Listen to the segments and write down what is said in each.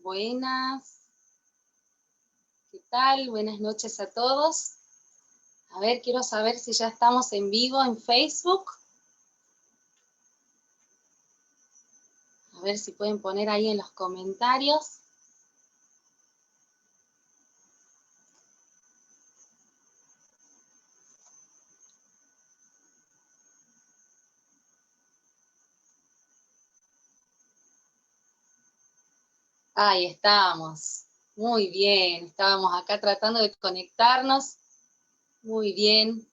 Buenas. ¿Qué tal? Buenas noches a todos. A ver, quiero saber si ya estamos en vivo en Facebook. A ver si pueden poner ahí en los comentarios. Ahí estamos. Muy bien. Estábamos acá tratando de conectarnos. Muy bien.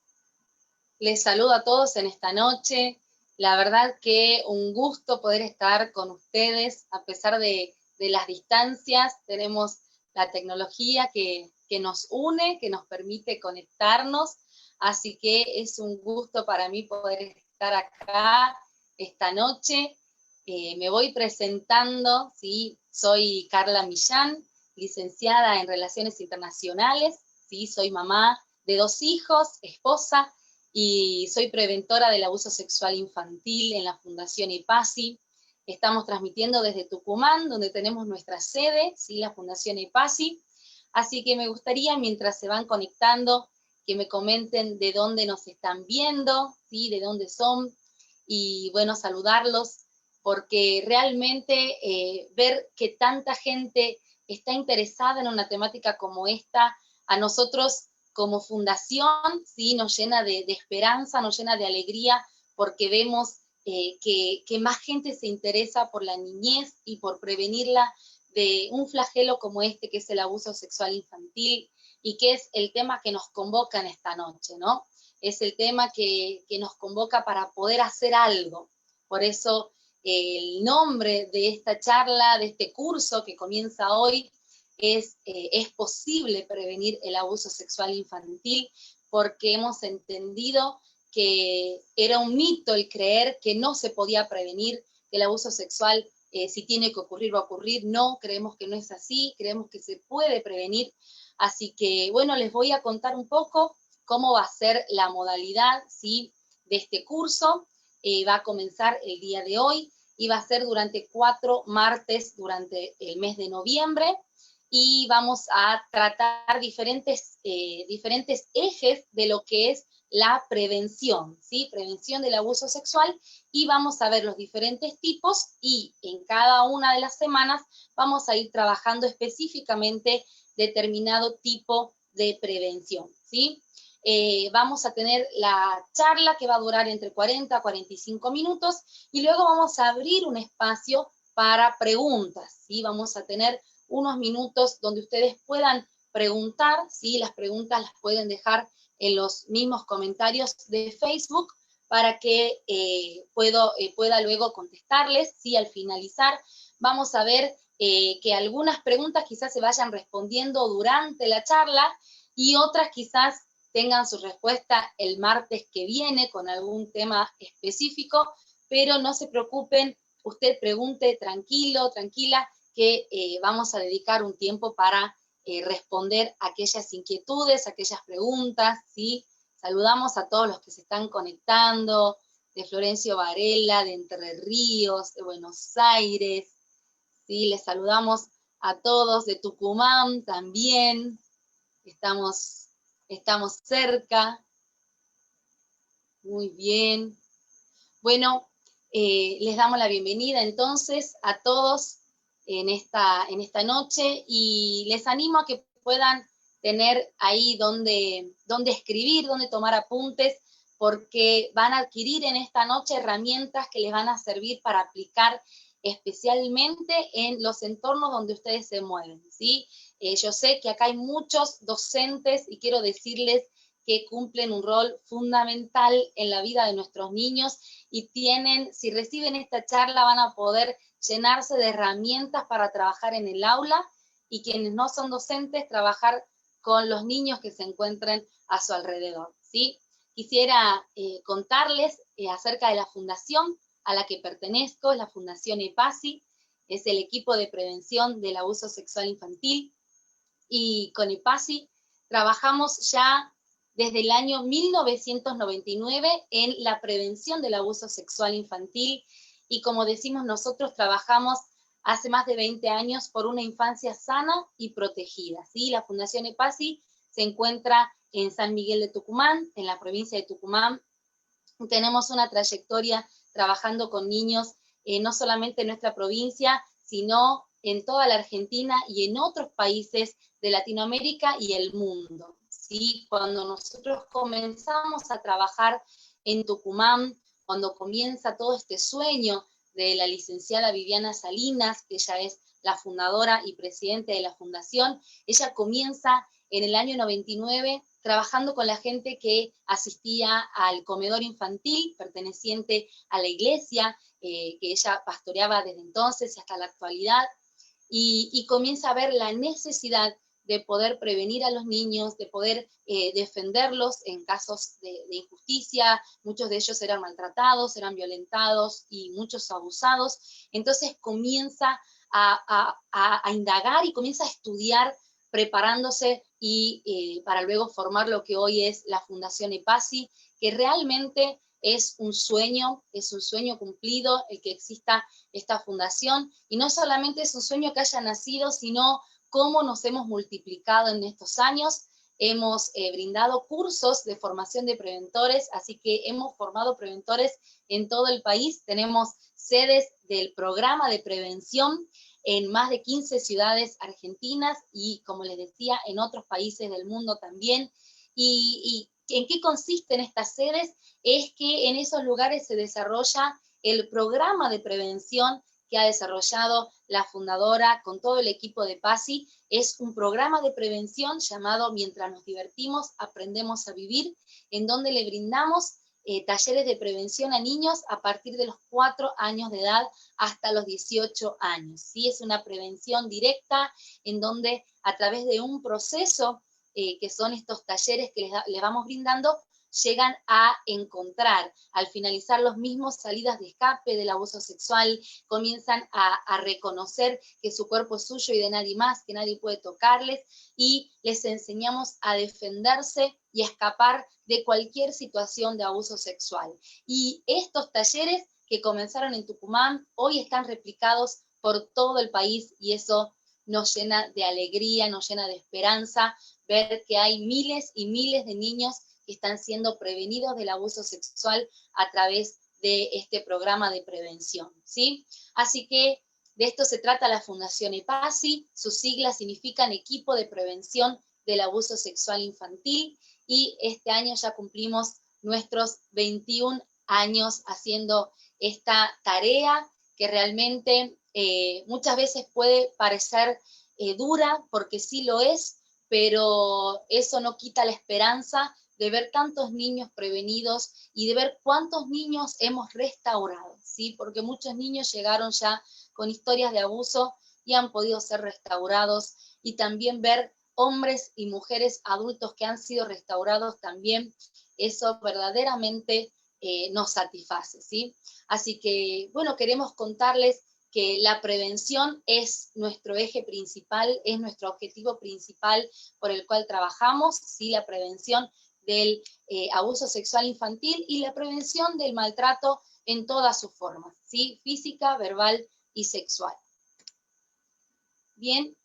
Les saludo a todos en esta noche. La verdad que un gusto poder estar con ustedes a pesar de las distancias. Tenemos la tecnología que nos une, que nos permite conectarnos. Así que es un gusto para mí poder estar acá esta noche. Me voy presentando, ¿sí? Soy Carla Millán, licenciada en Relaciones Internacionales, ¿sí? Soy mamá de 2 hijos, esposa, y soy preventora del abuso sexual infantil en la Fundación EPASI. Estamos transmitiendo desde Tucumán, donde tenemos nuestra sede, ¿sí? La Fundación EPASI. Así que me gustaría, mientras se van conectando, que me comenten de dónde nos están viendo, ¿sí? De dónde son, y bueno, saludarlos, porque realmente ver que tanta gente está interesada en una temática como esta, a nosotros como fundación, ¿sí? Nos llena de esperanza, nos llena de alegría, porque vemos que más gente se interesa por la niñez y por prevenirla de un flagelo como este, que es el abuso sexual infantil, y que es el tema que nos convoca en esta noche, ¿no? Es el tema que nos convoca para poder hacer algo. Por eso el nombre de esta charla, de este curso que comienza hoy, es posible prevenir el abuso sexual infantil, porque hemos entendido que era un mito el creer que no se podía prevenir, que el abuso sexual, si tiene que ocurrir, va a ocurrir. No, creemos que no es así, creemos que se puede prevenir. Así que, bueno, les voy a contar un poco cómo va a ser la modalidad, ¿sí? De este curso. Va a comenzar el día de hoy y va a ser durante 4 martes durante el mes de noviembre, y vamos a tratar diferentes ejes de lo que es la prevención, ¿sí? Prevención del abuso sexual, y vamos a ver los diferentes tipos, y en cada una de las semanas vamos a ir trabajando específicamente determinado tipo de prevención, ¿sí? Vamos a tener la charla que va a durar entre 40 a 45 minutos, y luego vamos a abrir un espacio para preguntas, ¿sí? Vamos a tener unos minutos donde ustedes puedan preguntar, ¿sí? Las preguntas las pueden dejar en los mismos comentarios de Facebook, para que pueda luego contestarles, ¿sí? Al finalizar vamos a ver que algunas preguntas quizás se vayan respondiendo durante la charla, y otras quizás tengan su respuesta el martes que viene con algún tema específico, pero no se preocupen, usted pregunte tranquilo, tranquila, que vamos a dedicar un tiempo para responder aquellas inquietudes, aquellas preguntas, ¿sí? Saludamos a todos los que se están conectando, de Florencio Varela, de Entre Ríos, de Buenos Aires, ¿sí? Les saludamos a todos de Tucumán también, estamos cerca. Muy bien. Bueno, les damos la bienvenida entonces a todos en esta noche, y les animo a que puedan tener ahí donde escribir, donde tomar apuntes, porque van a adquirir en esta noche herramientas que les van a servir para aplicar especialmente en los entornos donde ustedes se mueven, ¿sí? Yo sé que acá hay muchos docentes, y quiero decirles que cumplen un rol fundamental en la vida de nuestros niños, y si reciben esta charla, van a poder llenarse de herramientas para trabajar en el aula, y quienes no son docentes, trabajar con los niños que se encuentren a su alrededor, ¿sí? Quisiera contarles acerca de la fundación a la que pertenezco, es la Fundación EPASI, es el equipo de prevención del abuso sexual infantil, y con EPASI trabajamos ya desde el año 1999 en la prevención del abuso sexual infantil, y como decimos nosotros, trabajamos hace más de 20 años por una infancia sana y protegida, ¿sí? La Fundación EPASI se encuentra en San Miguel de Tucumán, en la provincia de Tucumán. Tenemos una trayectoria trabajando con niños, no solamente en nuestra provincia, sino en toda la Argentina y en otros países de Latinoamérica y el mundo, ¿sí? Cuando nosotros comenzamos a trabajar en Tucumán, cuando comienza todo este sueño de la licenciada Viviana Salinas, que ella es la fundadora y presidente de la fundación, ella comienza en el año 99 trabajando con la gente que asistía al comedor infantil perteneciente a la iglesia, que ella pastoreaba desde entonces y hasta la actualidad, y comienza a ver la necesidad de poder prevenir a los niños, de poder defenderlos en casos de injusticia. Muchos de ellos eran maltratados, eran violentados y muchos abusados. Entonces comienza a indagar y comienza a estudiar, preparándose y para luego formar lo que hoy es la Fundación EPASI, que realmente es un sueño cumplido el que exista esta fundación, y no solamente es un sueño que haya nacido, sino cómo nos hemos multiplicado en estos años. Hemos brindado cursos de formación de preventores, así que hemos formado preventores en todo el país. Tenemos sedes del programa de prevención en más de 15 ciudades argentinas y, como les decía, en otros países del mundo también. ¿Y en qué consisten estas sedes? Es que en esos lugares se desarrolla el programa de prevención que ha desarrollado la fundadora con todo el equipo de PASI. Es un programa de prevención llamado Mientras nos divertimos, aprendemos a vivir, en donde le brindamos talleres de prevención a niños a partir de los 4 años de edad hasta los 18 años. ¿Sí? Es una prevención directa en donde a través de un proceso que son estos talleres que les vamos brindando, llegan a encontrar, al finalizar los mismos, salidas de escape del abuso sexual, comienzan a reconocer que su cuerpo es suyo y de nadie más, que nadie puede tocarles, y les enseñamos a defenderse y a escapar de cualquier situación de abuso sexual. Y estos talleres que comenzaron en Tucumán, hoy están replicados por todo el país, y eso nos llena de alegría, nos llena de esperanza, ver que hay miles y miles de niños que están siendo prevenidos del abuso sexual a través de este programa de prevención, ¿sí? Así que de esto se trata la Fundación EPASI, sus siglas significan Equipo de Prevención del Abuso Sexual Infantil, y este año ya cumplimos nuestros 21 años haciendo esta tarea que realmente muchas veces puede parecer dura, porque sí lo es, pero eso no quita la esperanza de ver tantos niños prevenidos y de ver cuántos niños hemos restaurado, ¿sí? Porque muchos niños llegaron ya con historias de abuso y han podido ser restaurados, y también ver hombres y mujeres adultos que han sido restaurados también, eso verdaderamente nos satisface, ¿sí? Así que, bueno, queremos contarles que la prevención es nuestro eje principal, es nuestro objetivo principal por el cual trabajamos, ¿sí? La prevención del abuso sexual infantil y la prevención del maltrato en todas sus formas, ¿sí? Física, verbal y sexual. Bien,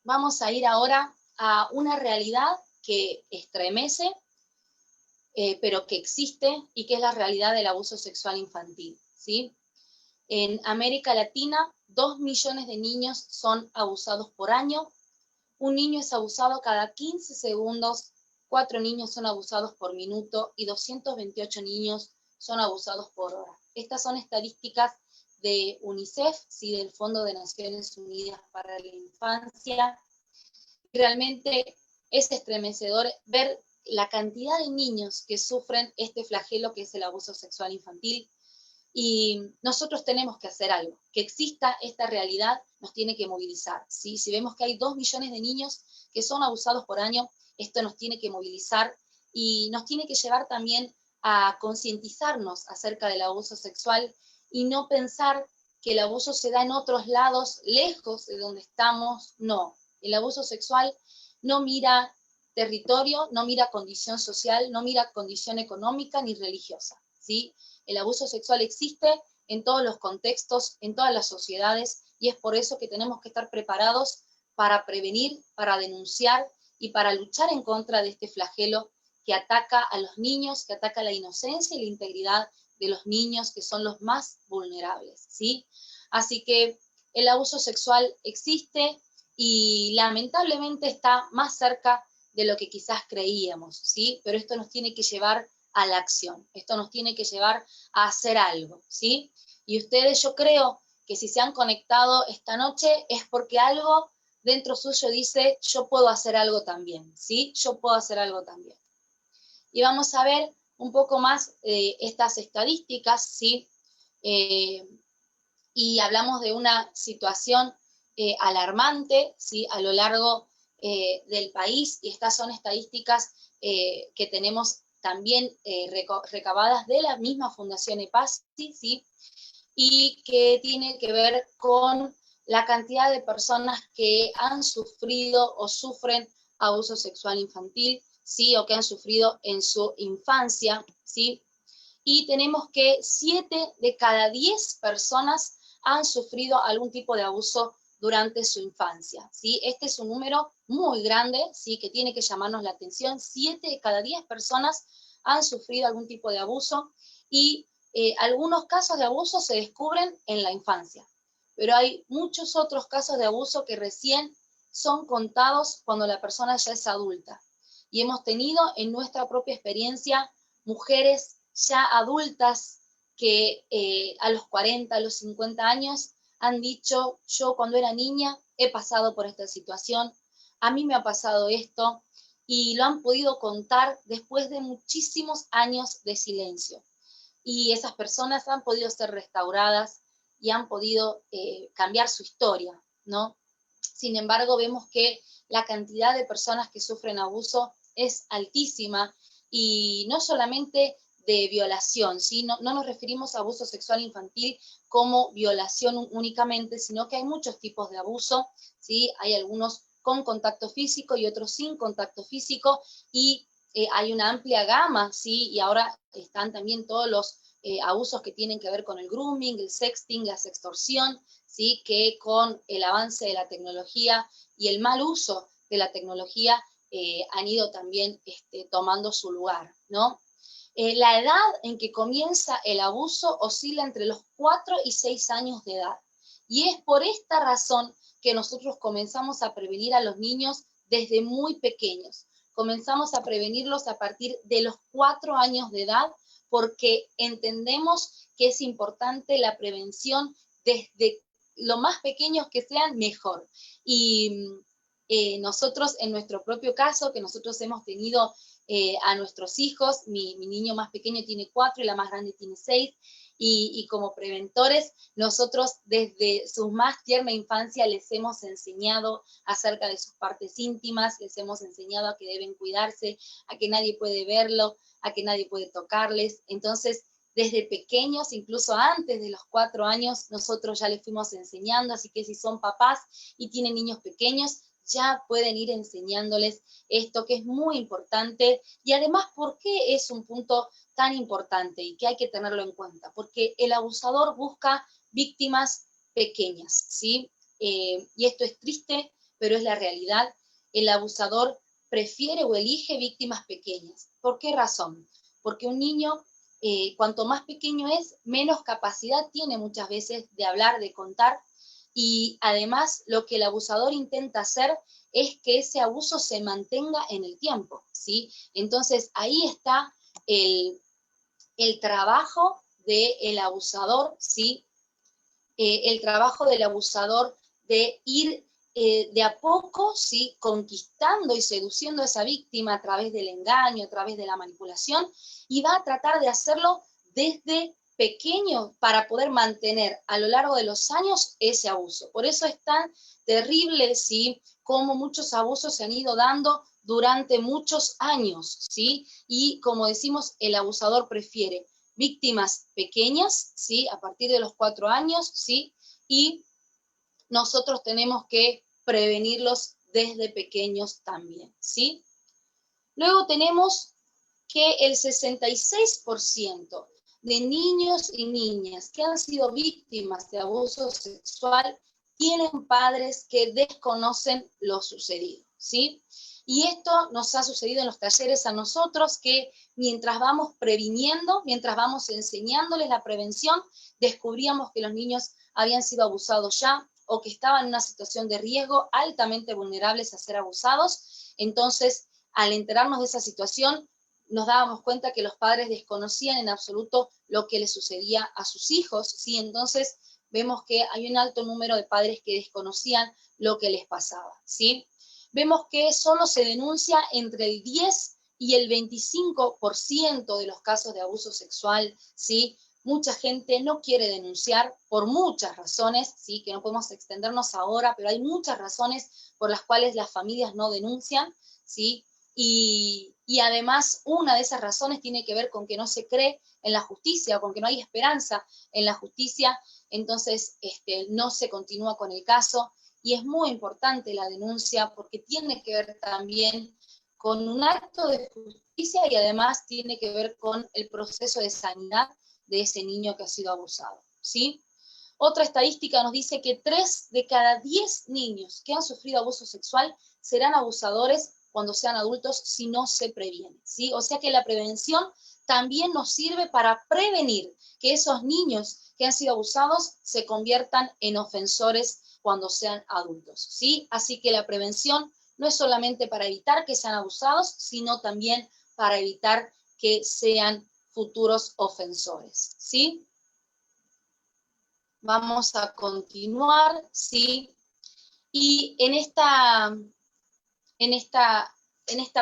vamos a ir ahora a una realidad que estremece, pero que existe, y que es la realidad del abuso sexual infantil, ¿sí? En América Latina, 2 millones de niños son abusados por año. Un niño es abusado cada 15 segundos, 4 niños son abusados por minuto y 228 niños son abusados por hora. Estas son estadísticas de UNICEF, ¿sí? Del Fondo de Naciones Unidas para la Infancia. Realmente es estremecedor ver la cantidad de niños que sufren este flagelo que es el abuso sexual infantil. Y nosotros tenemos que hacer algo. Que exista esta realidad nos tiene que movilizar, ¿sí? Si vemos que hay 2 millones de niños que son abusados por año, esto nos tiene que movilizar y nos tiene que llevar también a concientizarnos acerca del abuso sexual y no pensar que el abuso se da en otros lados, lejos de donde estamos. No, el abuso sexual no mira territorio, no mira condición social, no mira condición económica ni religiosa, ¿sí? El abuso sexual existe en todos los contextos, en todas las sociedades, y es por eso que tenemos que estar preparados para prevenir, para denunciar y para luchar en contra de este flagelo que ataca a los niños, que ataca la inocencia y la integridad de los niños, que son los más vulnerables, ¿sí? Así que el abuso sexual existe y lamentablemente está más cerca de lo que quizás creíamos, ¿sí? Pero esto nos tiene que llevar a la acción, esto nos tiene que llevar a hacer algo, ¿sí? Y ustedes, yo creo que si se han conectado esta noche es porque algo dentro suyo dice, yo puedo hacer algo también, ¿sí? Yo puedo hacer algo también. Y vamos a ver un poco más estas estadísticas, ¿sí? Y hablamos de una situación alarmante, ¿sí? A lo largo del país, y estas son estadísticas que tenemos también recabadas de la misma Fundación EPASI, ¿sí? Y que tiene que ver con la cantidad de personas que han sufrido o sufren abuso sexual infantil, ¿sí? O que han sufrido en su infancia, ¿sí? Y tenemos que 7 de cada 10 personas han sufrido algún tipo de abuso durante su infancia, ¿sí? Este es un número muy grande, ¿sí? Que tiene que llamarnos la atención. 7 de cada 10 personas han sufrido algún tipo de abuso, y algunos casos de abuso se descubren en la infancia, pero hay muchos otros casos de abuso que recién son contados cuando la persona ya es adulta. Y hemos tenido en nuestra propia experiencia mujeres ya adultas que a los 40, a los 50 años han dicho, yo cuando era niña he pasado por esta situación, a mí me ha pasado esto, y lo han podido contar después de muchísimos años de silencio. Y esas personas han podido ser restauradas y han podido cambiar su historia, ¿no? Sin embargo, vemos que la cantidad de personas que sufren abuso es altísima, y no solamente de violación, ¿sí? No nos referimos a abuso sexual infantil como violación únicamente, sino que hay muchos tipos de abuso, ¿sí? Hay algunos con contacto físico y otros sin contacto físico, y hay una amplia gama, ¿sí? Y ahora están también todos los abusos que tienen que ver con el grooming, el sexting, la sextorsión, ¿sí? Que con el avance de la tecnología y el mal uso de la tecnología han ido también tomando su lugar, ¿no? La edad en que comienza el abuso oscila entre los 4 y 6 años de edad, y es por esta razón que nosotros comenzamos a prevenir a los niños desde muy pequeños. Comenzamos a prevenirlos a partir de los 4 años de edad, porque entendemos que es importante la prevención desde lo más pequeños que sean, mejor. Y nosotros, en nuestro propio caso, que nosotros hemos tenido a nuestros hijos, mi niño más pequeño tiene 4 y la más grande tiene 6, y como preventores, nosotros desde su más tierna infancia les hemos enseñado acerca de sus partes íntimas, les hemos enseñado a que deben cuidarse, a que nadie puede verlo, a que nadie puede tocarles. Entonces, desde pequeños, incluso antes de los 4 años, nosotros ya les fuimos enseñando, así que si son papás y tienen niños pequeños, ya pueden ir enseñándoles esto, que es muy importante. Y además, ¿por qué es un punto tan importante y que hay que tenerlo en cuenta? Porque el abusador busca víctimas pequeñas, ¿sí? Y esto es triste, pero es la realidad. El abusador prefiere o elige víctimas pequeñas. ¿Por qué razón? Porque un niño, cuanto más pequeño es, menos capacidad tiene muchas veces de hablar, de contar, y además lo que el abusador intenta hacer es que ese abuso se mantenga en el tiempo, ¿sí? Entonces ahí está el trabajo del abusador, ¿sí? El trabajo del abusador de ir de a poco, ¿sí? Conquistando y seduciendo a esa víctima a través del engaño, a través de la manipulación, y va a tratar de hacerlo desde pequeño para poder mantener a lo largo de los años ese abuso. Por eso es tan terrible, ¿sí? Como muchos abusos se han ido dando durante muchos años, ¿sí? Y como decimos, el abusador prefiere víctimas pequeñas, ¿sí? A partir de los 4 años, ¿sí? Y nosotros tenemos que prevenirlos desde pequeños también, ¿sí? Luego tenemos que el 66% de niños y niñas que han sido víctimas de abuso sexual tienen padres que desconocen lo sucedido, ¿sí? Y esto nos ha sucedido en los talleres a nosotros, que mientras vamos previniendo, mientras vamos enseñándoles la prevención, descubríamos que los niños habían sido abusados ya, o que estaban en una situación de riesgo, altamente vulnerables a ser abusados. Entonces, al enterarnos de esa situación, nos dábamos cuenta que los padres desconocían en absoluto lo que les sucedía a sus hijos, ¿sí? Entonces, vemos que hay un alto número de padres que desconocían lo que les pasaba, ¿sí? Vemos que solo se denuncia entre el 10 y el 25% de los casos de abuso sexual, ¿sí? Mucha gente no quiere denunciar por muchas razones, ¿sí? Que no podemos extendernos ahora, pero hay muchas razones por las cuales las familias no denuncian, ¿sí? Y además una de esas razones tiene que ver con que no se cree en la justicia, con que no hay esperanza en la justicia, entonces no se continúa con el caso. Y es muy importante la denuncia porque tiene que ver también con un acto de justicia y además tiene que ver con el proceso de sanidad de ese niño que ha sido abusado, ¿sí? Otra estadística nos dice que 3 de cada 10 niños que han sufrido abuso sexual serán abusadores cuando sean adultos si no se previene, ¿sí? O sea que la prevención también nos sirve para prevenir que esos niños que han sido abusados se conviertan en ofensores cuando sean adultos, ¿sí? Así que la prevención no es solamente para evitar que sean abusados, sino también para evitar que sean futuros ofensores, ¿sí? Vamos a continuar, ¿sí? Y en esta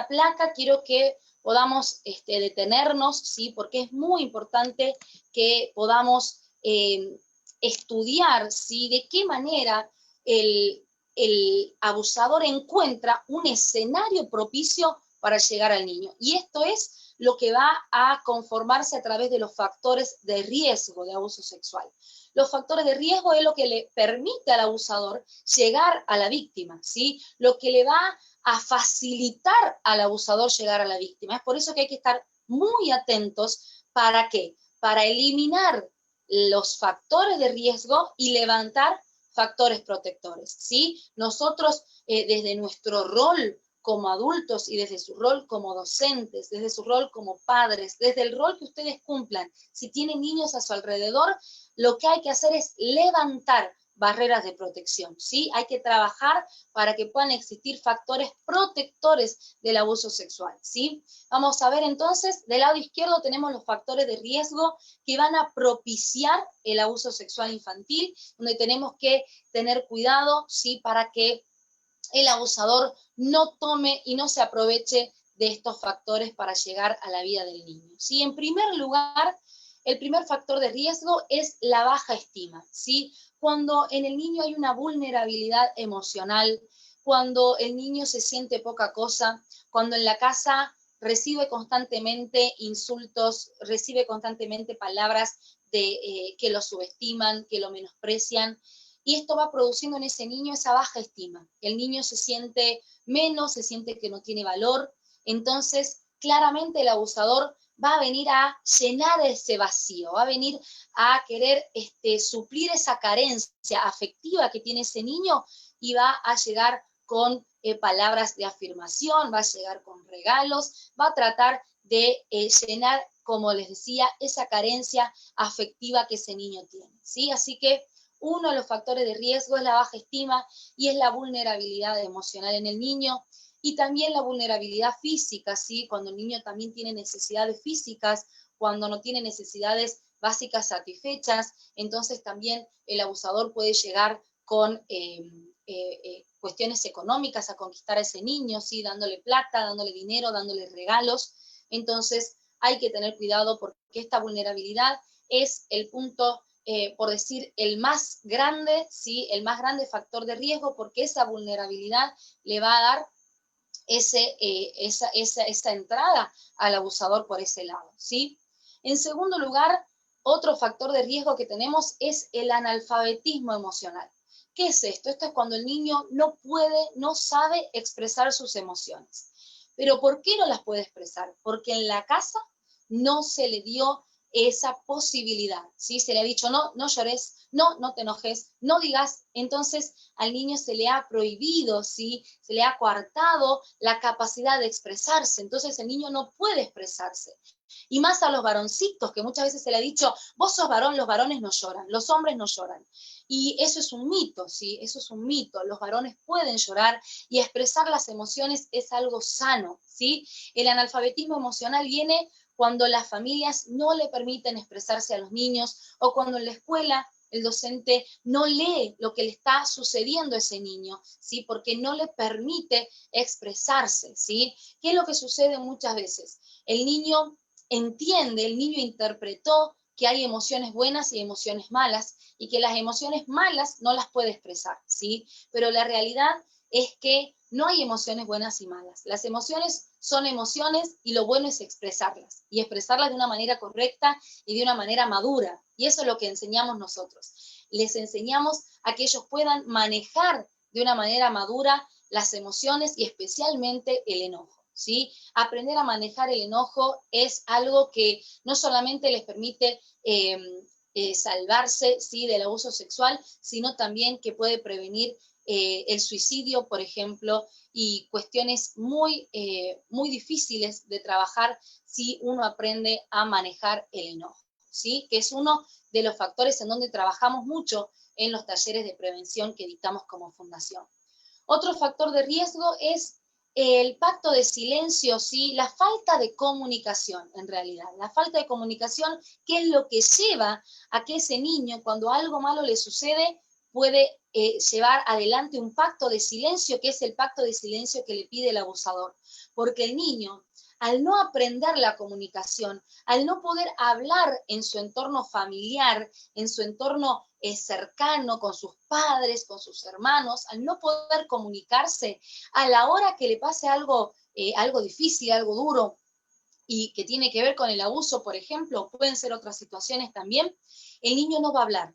placa quiero que podamos detenernos, ¿sí? Porque es muy importante que podamos estudiar, ¿sí? De qué manera el abusador encuentra un escenario propicio para llegar al niño. Y esto es lo que va a conformarse a través de los factores de riesgo de abuso sexual. Los factores de riesgo es lo que le permite al abusador llegar a la víctima, ¿sí? Lo que le va a facilitar al abusador llegar a la víctima. Es por eso que hay que estar muy atentos. ¿Para qué? Para eliminar los factores de riesgo y levantar factores protectores, ¿sí? Nosotros, desde nuestro rol como adultos y desde su rol como docentes, desde su rol como padres, desde el rol que ustedes cumplan, si tienen niños a su alrededor, lo que hay que hacer es levantar barreras de protección, ¿sí? Hay que trabajar para que puedan existir factores protectores del abuso sexual, ¿sí? Vamos a ver entonces, del lado izquierdo tenemos los factores de riesgo que van a propiciar el abuso sexual infantil, donde tenemos que tener cuidado, ¿sí? Para que el abusador no tome y no se aproveche de estos factores para llegar a la vida del niño, ¿sí? En primer lugar, el primer factor de riesgo es la baja estima, ¿sí? Cuando en el niño hay una vulnerabilidad emocional, cuando el niño se siente poca cosa, cuando en la casa recibe constantemente insultos, recibe constantemente palabras que lo subestiman, que lo menosprecian, y esto va produciendo en ese niño esa baja estima. El niño se siente menos, se siente que no tiene valor, entonces claramente el abusador va a venir a llenar ese vacío, va a venir a querer suplir esa carencia afectiva que tiene ese niño y va a llegar con palabras de afirmación, va a llegar con regalos, va a tratar de llenar, como les decía, esa carencia afectiva que ese niño tiene, ¿sí? Así que uno de los factores de riesgo es la baja estima y es la vulnerabilidad emocional en el niño y también la vulnerabilidad física, ¿sí? Cuando el niño también tiene necesidades físicas, cuando no tiene necesidades básicas satisfechas, entonces también el abusador puede llegar con cuestiones económicas a conquistar a ese niño, ¿sí? Dándole plata, dándole dinero, dándole regalos. Entonces hay que tener cuidado porque esta vulnerabilidad es el punto, por decir, el más grande, ¿sí? El más grande factor de riesgo, porque esa vulnerabilidad le va a dar esa entrada al abusador por ese lado, ¿sí? En segundo lugar, otro factor de riesgo que tenemos es el analfabetismo emocional. ¿Qué es esto? Esto es cuando el niño no puede, no sabe expresar sus emociones. ¿Pero por qué no las puede expresar? Porque en la casa no se le dio esa posibilidad, ¿sí? Se le ha dicho, no, no llores, no, no te enojes, no digas, entonces al niño se le ha prohibido, ¿sí? Se le ha coartado la capacidad de expresarse, entonces el niño no puede expresarse. Y más a los varoncitos, que muchas veces se le ha dicho, vos sos varón, los varones no lloran, los hombres no lloran. Y eso es un mito, ¿sí? Eso es un mito. Los varones pueden llorar y expresar las emociones es algo sano, ¿sí? El analfabetismo emocional viene cuando las familias no le permiten expresarse a los niños o cuando en la escuela el docente no lee lo que le está sucediendo a ese niño, ¿sí? Porque no le permite expresarse, ¿sí? ¿Qué es lo que sucede muchas veces? El niño entiende, el niño interpretó que hay emociones buenas y emociones malas, y que las emociones malas no las puede expresar, ¿sí? Pero la realidad es que no hay emociones buenas y malas. Las emociones son emociones y lo bueno es expresarlas, y expresarlas de una manera correcta y de una manera madura. Y eso es lo que enseñamos nosotros. Les enseñamos a que ellos puedan manejar de una manera madura las emociones y especialmente el enojo. ¿Sí? Aprender a manejar el enojo es algo que no solamente les permite salvarse, ¿sí? Del abuso sexual, sino también que puede prevenir el suicidio, por ejemplo, y cuestiones muy, muy difíciles de trabajar si uno aprende a manejar el enojo, ¿sí? Que es uno de los factores en donde trabajamos mucho en los talleres de prevención que dictamos como fundación. Otro factor de riesgo es el pacto de silencio, ¿sí? La falta de comunicación, en realidad. La falta de comunicación, que es lo que lleva a que ese niño, cuando algo malo le sucede, puede llevar adelante un pacto de silencio, que es el pacto de silencio que le pide el abusador. Porque el niño, al no aprender la comunicación, al no poder hablar en su entorno familiar, en su entorno cercano, con sus padres, con sus hermanos, al no poder comunicarse, a la hora que le pase algo, algo difícil, algo duro, y que tiene que ver con el abuso, por ejemplo, pueden ser otras situaciones también, el niño no va a hablar,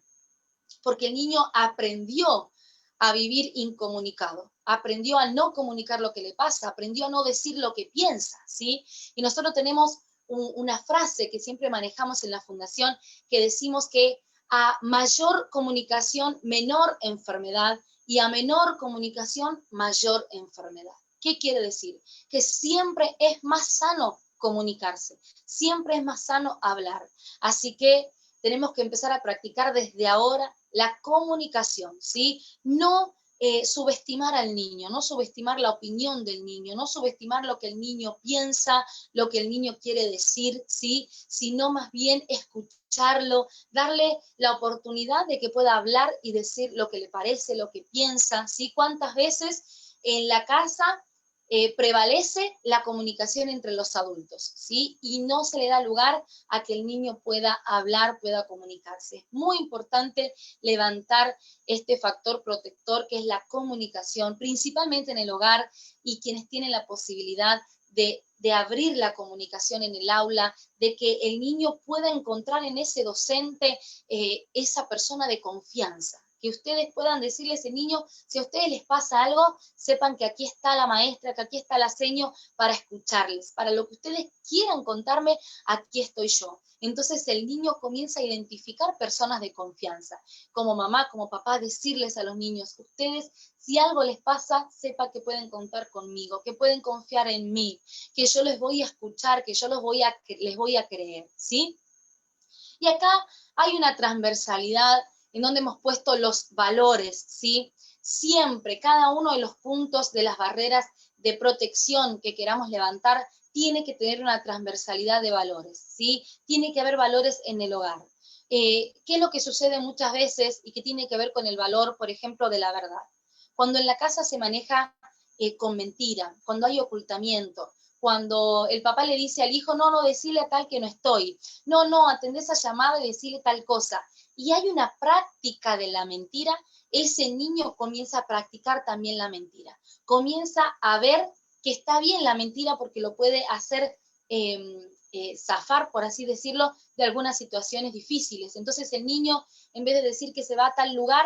porque el niño aprendió a vivir incomunicado, aprendió a no comunicar lo que le pasa, aprendió a no decir lo que piensa, ¿sí? Y nosotros tenemos una frase que siempre manejamos en la fundación, que decimos que a mayor comunicación, menor enfermedad, y a menor comunicación, mayor enfermedad. ¿Qué quiere decir? Que siempre es más sano comunicarse, siempre es más sano hablar. Así que tenemos que empezar a practicar desde ahora la comunicación, ¿sí? No subestimar al niño, no subestimar la opinión del niño, no subestimar lo que el niño piensa, lo que el niño quiere decir, ¿sí? Sino más bien escucharlo, darle la oportunidad de que pueda hablar y decir lo que le parece, lo que piensa, ¿sí? ¿Cuántas veces en la casa prevalece la comunicación entre los adultos, ¿sí? Y no se le da lugar a que el niño pueda hablar, pueda comunicarse? Es muy importante levantar este factor protector que es la comunicación, principalmente en el hogar, y quienes tienen la posibilidad de abrir la comunicación en el aula, de que el niño pueda encontrar en ese docente esa persona de confianza, que ustedes puedan decirle a ese niño, si a ustedes les pasa algo, sepan que aquí está la maestra, que aquí está la seño para escucharles, para lo que ustedes quieran contarme, aquí estoy yo. Entonces el niño comienza a identificar personas de confianza. Como mamá, como papá, decirles a los niños, ustedes, si algo les pasa, sepa que pueden contar conmigo, que pueden confiar en mí, que yo les voy a escuchar, que yo les voy a creer, ¿sí? Y acá hay una transversalidad en donde hemos puesto los valores, ¿sí? Siempre, cada uno de los puntos de las barreras de protección que queramos levantar tiene que tener una transversalidad de valores, ¿sí? Tiene que haber valores en el hogar. ¿Qué es lo que sucede muchas veces y que tiene que ver con el valor, por ejemplo, de la verdad? Cuando en la casa se maneja con mentira, cuando hay ocultamiento, cuando el papá le dice al hijo, no, no, decile a tal que no estoy, no, atendé esa llamada y decirle tal cosa, y hay una práctica de la mentira, ese niño comienza a practicar también la mentira, comienza a ver que está bien la mentira porque lo puede hacer zafar, por así decirlo, de algunas situaciones difíciles. Entonces el niño, en vez de decir que se va a tal lugar,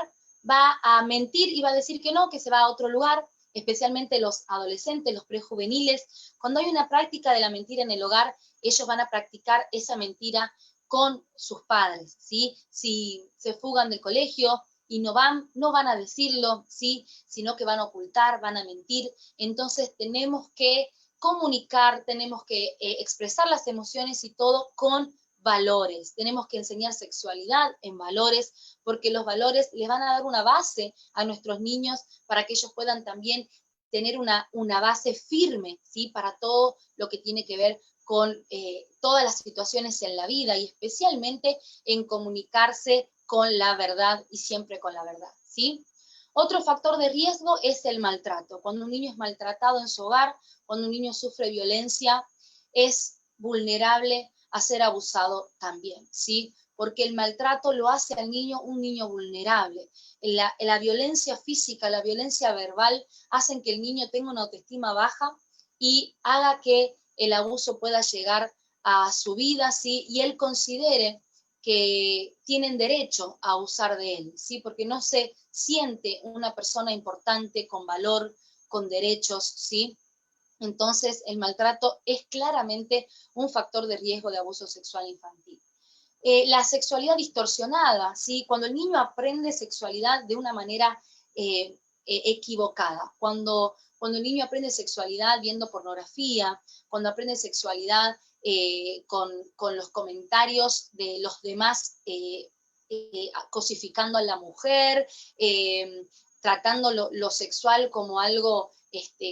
va a mentir y va a decir que no, que se va a otro lugar, especialmente los adolescentes, los prejuveniles. Cuando hay una práctica de la mentira en el hogar, ellos van a practicar esa mentira con sus padres, ¿sí? Si se fugan del colegio y no van a decirlo, ¿sí? Sino que van a ocultar, van a mentir. Entonces tenemos que comunicar, tenemos que expresar las emociones y todo con valores. Tenemos que enseñar sexualidad en valores, porque los valores les van a dar una base a nuestros niños para que ellos puedan también tener una base firme, ¿sí? Para todo lo que tiene que ver con todas las situaciones en la vida y especialmente en comunicarse con la verdad y siempre con la verdad, ¿sí? Otro factor de riesgo es el maltrato. Cuando un niño es maltratado en su hogar, cuando un niño sufre violencia, es vulnerable a ser abusado también, ¿sí? Porque el maltrato lo hace al niño un niño vulnerable. La violencia física, la violencia verbal, hacen que el niño tenga una autoestima baja y haga que el abuso pueda llegar a su vida, ¿sí? Y él considere que tienen derecho a abusar de él, ¿sí? Porque no se siente una persona importante, con valor, con derechos, ¿sí? Entonces, el maltrato es claramente un factor de riesgo de abuso sexual infantil. La sexualidad distorsionada, ¿sí? Cuando el niño aprende sexualidad de una manera equivocada, cuando el niño aprende sexualidad viendo pornografía, cuando aprende sexualidad con los comentarios de los demás cosificando a la mujer, tratando lo sexual como algo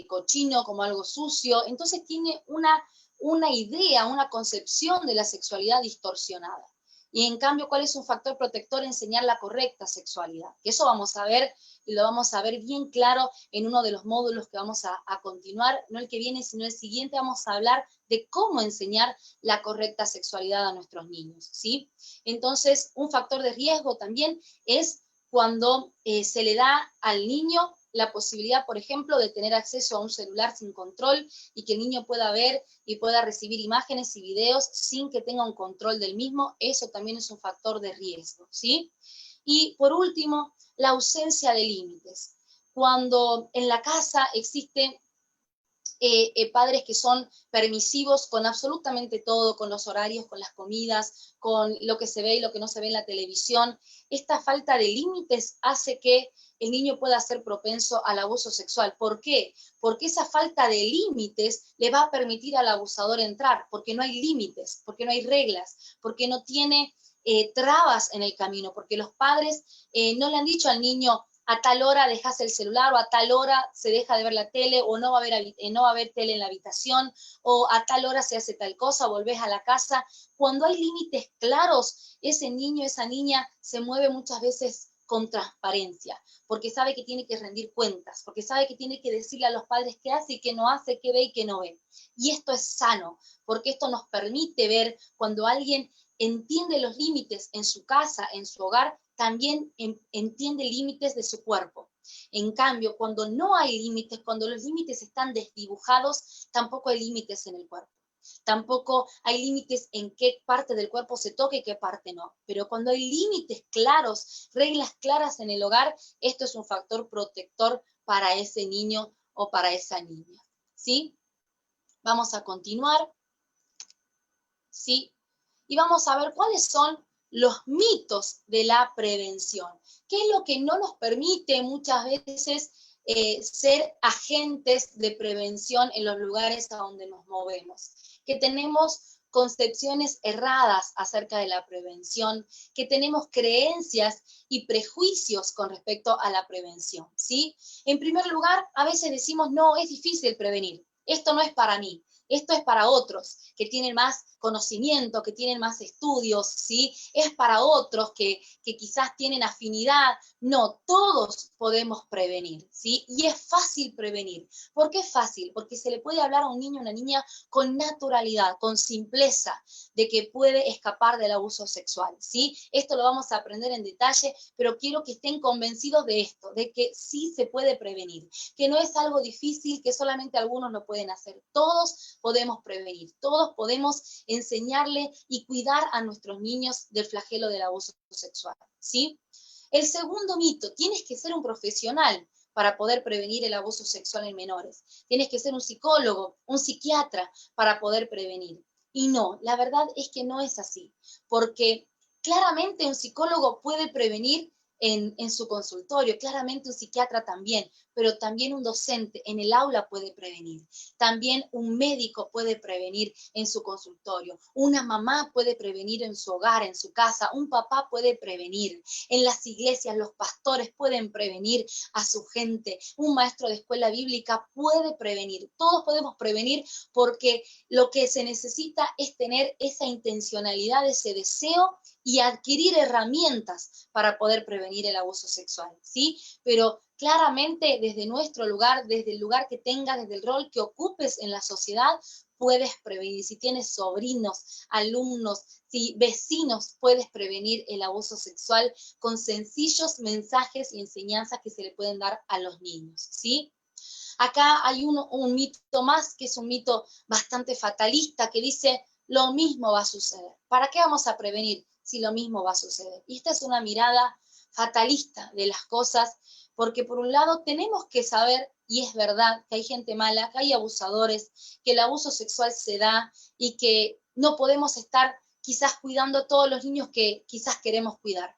cochino, como algo sucio, entonces tiene una idea, una concepción de la sexualidad distorsionada. Y en cambio, ¿cuál es un factor protector? Enseñar la correcta sexualidad. Que eso vamos a ver, y lo vamos a ver bien claro en uno de los módulos que vamos a continuar, no el que viene, sino el siguiente. Vamos a hablar de cómo enseñar la correcta sexualidad a nuestros niños, ¿sí? Entonces, un factor de riesgo también es cuando se le da al niño la posibilidad, por ejemplo, de tener acceso a un celular sin control y que el niño pueda ver y pueda recibir imágenes y videos sin que tenga un control del mismo. Eso también es un factor de riesgo, ¿sí? Y por último, la ausencia de límites. Cuando en la casa existe padres que son permisivos con absolutamente todo, con los horarios, con las comidas, con lo que se ve y lo que no se ve en la televisión. Esta falta de límites hace que el niño pueda ser propenso al abuso sexual. ¿Por qué? Porque esa falta de límites le va a permitir al abusador entrar, porque no hay límites, porque no hay reglas, porque no tiene trabas en el camino, porque los padres no le han dicho al niño, a tal hora dejas el celular, o a tal hora se deja de ver la tele, o no va a haber tele en la habitación, o a tal hora se hace tal cosa, volvés a la casa. Cuando hay límites claros, ese niño, esa niña se mueve muchas veces con transparencia, porque sabe que tiene que rendir cuentas, porque sabe que tiene que decirle a los padres qué hace y qué no hace, qué ve y qué no ve. Y esto es sano, porque esto nos permite ver cuando alguien entiende los límites en su casa, en su hogar, también entiende límites de su cuerpo. En cambio, cuando no hay límites, cuando los límites están desdibujados, tampoco hay límites en el cuerpo. Tampoco hay límites en qué parte del cuerpo se toca y qué parte no. Pero cuando hay límites claros, reglas claras en el hogar, esto es un factor protector para ese niño o para esa niña. ¿Sí? Vamos a continuar. ¿Sí? Y vamos a ver cuáles son los mitos de la prevención. ¿Qué es lo que no nos permite muchas veces ser agentes de prevención en los lugares a donde nos movemos? Que tenemos concepciones erradas acerca de la prevención, que tenemos creencias y prejuicios con respecto a la prevención, ¿sí? En primer lugar, a veces decimos, no, es difícil prevenir, esto no es para mí. Esto es para otros que tienen más conocimiento, que tienen más estudios, ¿sí? Es para otros que quizás tienen afinidad. No, todos podemos prevenir, ¿sí? Y es fácil prevenir. ¿Por qué es fácil? Porque se le puede hablar a un niño o una niña con naturalidad, con simpleza, de que puede escapar del abuso sexual, ¿sí? Esto lo vamos a aprender en detalle, pero quiero que estén convencidos de esto, de que sí se puede prevenir, que no es algo difícil, que solamente algunos lo pueden hacer. Todos podemos prevenir, todos podemos enseñarle y cuidar a nuestros niños del flagelo del abuso sexual, ¿sí? El segundo mito, tienes que ser un profesional para poder prevenir el abuso sexual en menores. Tienes que ser un psicólogo, un psiquiatra para poder prevenir. Y no, la verdad es que no es así, porque claramente un psicólogo puede prevenir en su consultorio, claramente un psiquiatra también, pero también un docente en el aula puede prevenir, también un médico puede prevenir en su consultorio, una mamá puede prevenir en su hogar, en su casa, un papá puede prevenir, en las iglesias los pastores pueden prevenir a su gente, un maestro de escuela bíblica puede prevenir, todos podemos prevenir porque lo que se necesita es tener esa intencionalidad, ese deseo y adquirir herramientas para poder prevenir el abuso sexual, ¿sí? Pero claramente desde nuestro lugar, desde el lugar que tengas, desde el rol que ocupes en la sociedad, puedes prevenir. Si tienes sobrinos, alumnos, si vecinos, puedes prevenir el abuso sexual con sencillos mensajes y enseñanzas que se le pueden dar a los niños, ¿sí? Acá hay un mito más, que es un mito bastante fatalista, que dice, lo mismo va a suceder. ¿Para qué vamos a prevenir si lo mismo va a suceder? Y esta es una mirada fatalista de las cosas, porque por un lado tenemos que saber, y es verdad, que hay gente mala, que hay abusadores, que el abuso sexual se da y que no podemos estar quizás cuidando a todos los niños que quizás queremos cuidar,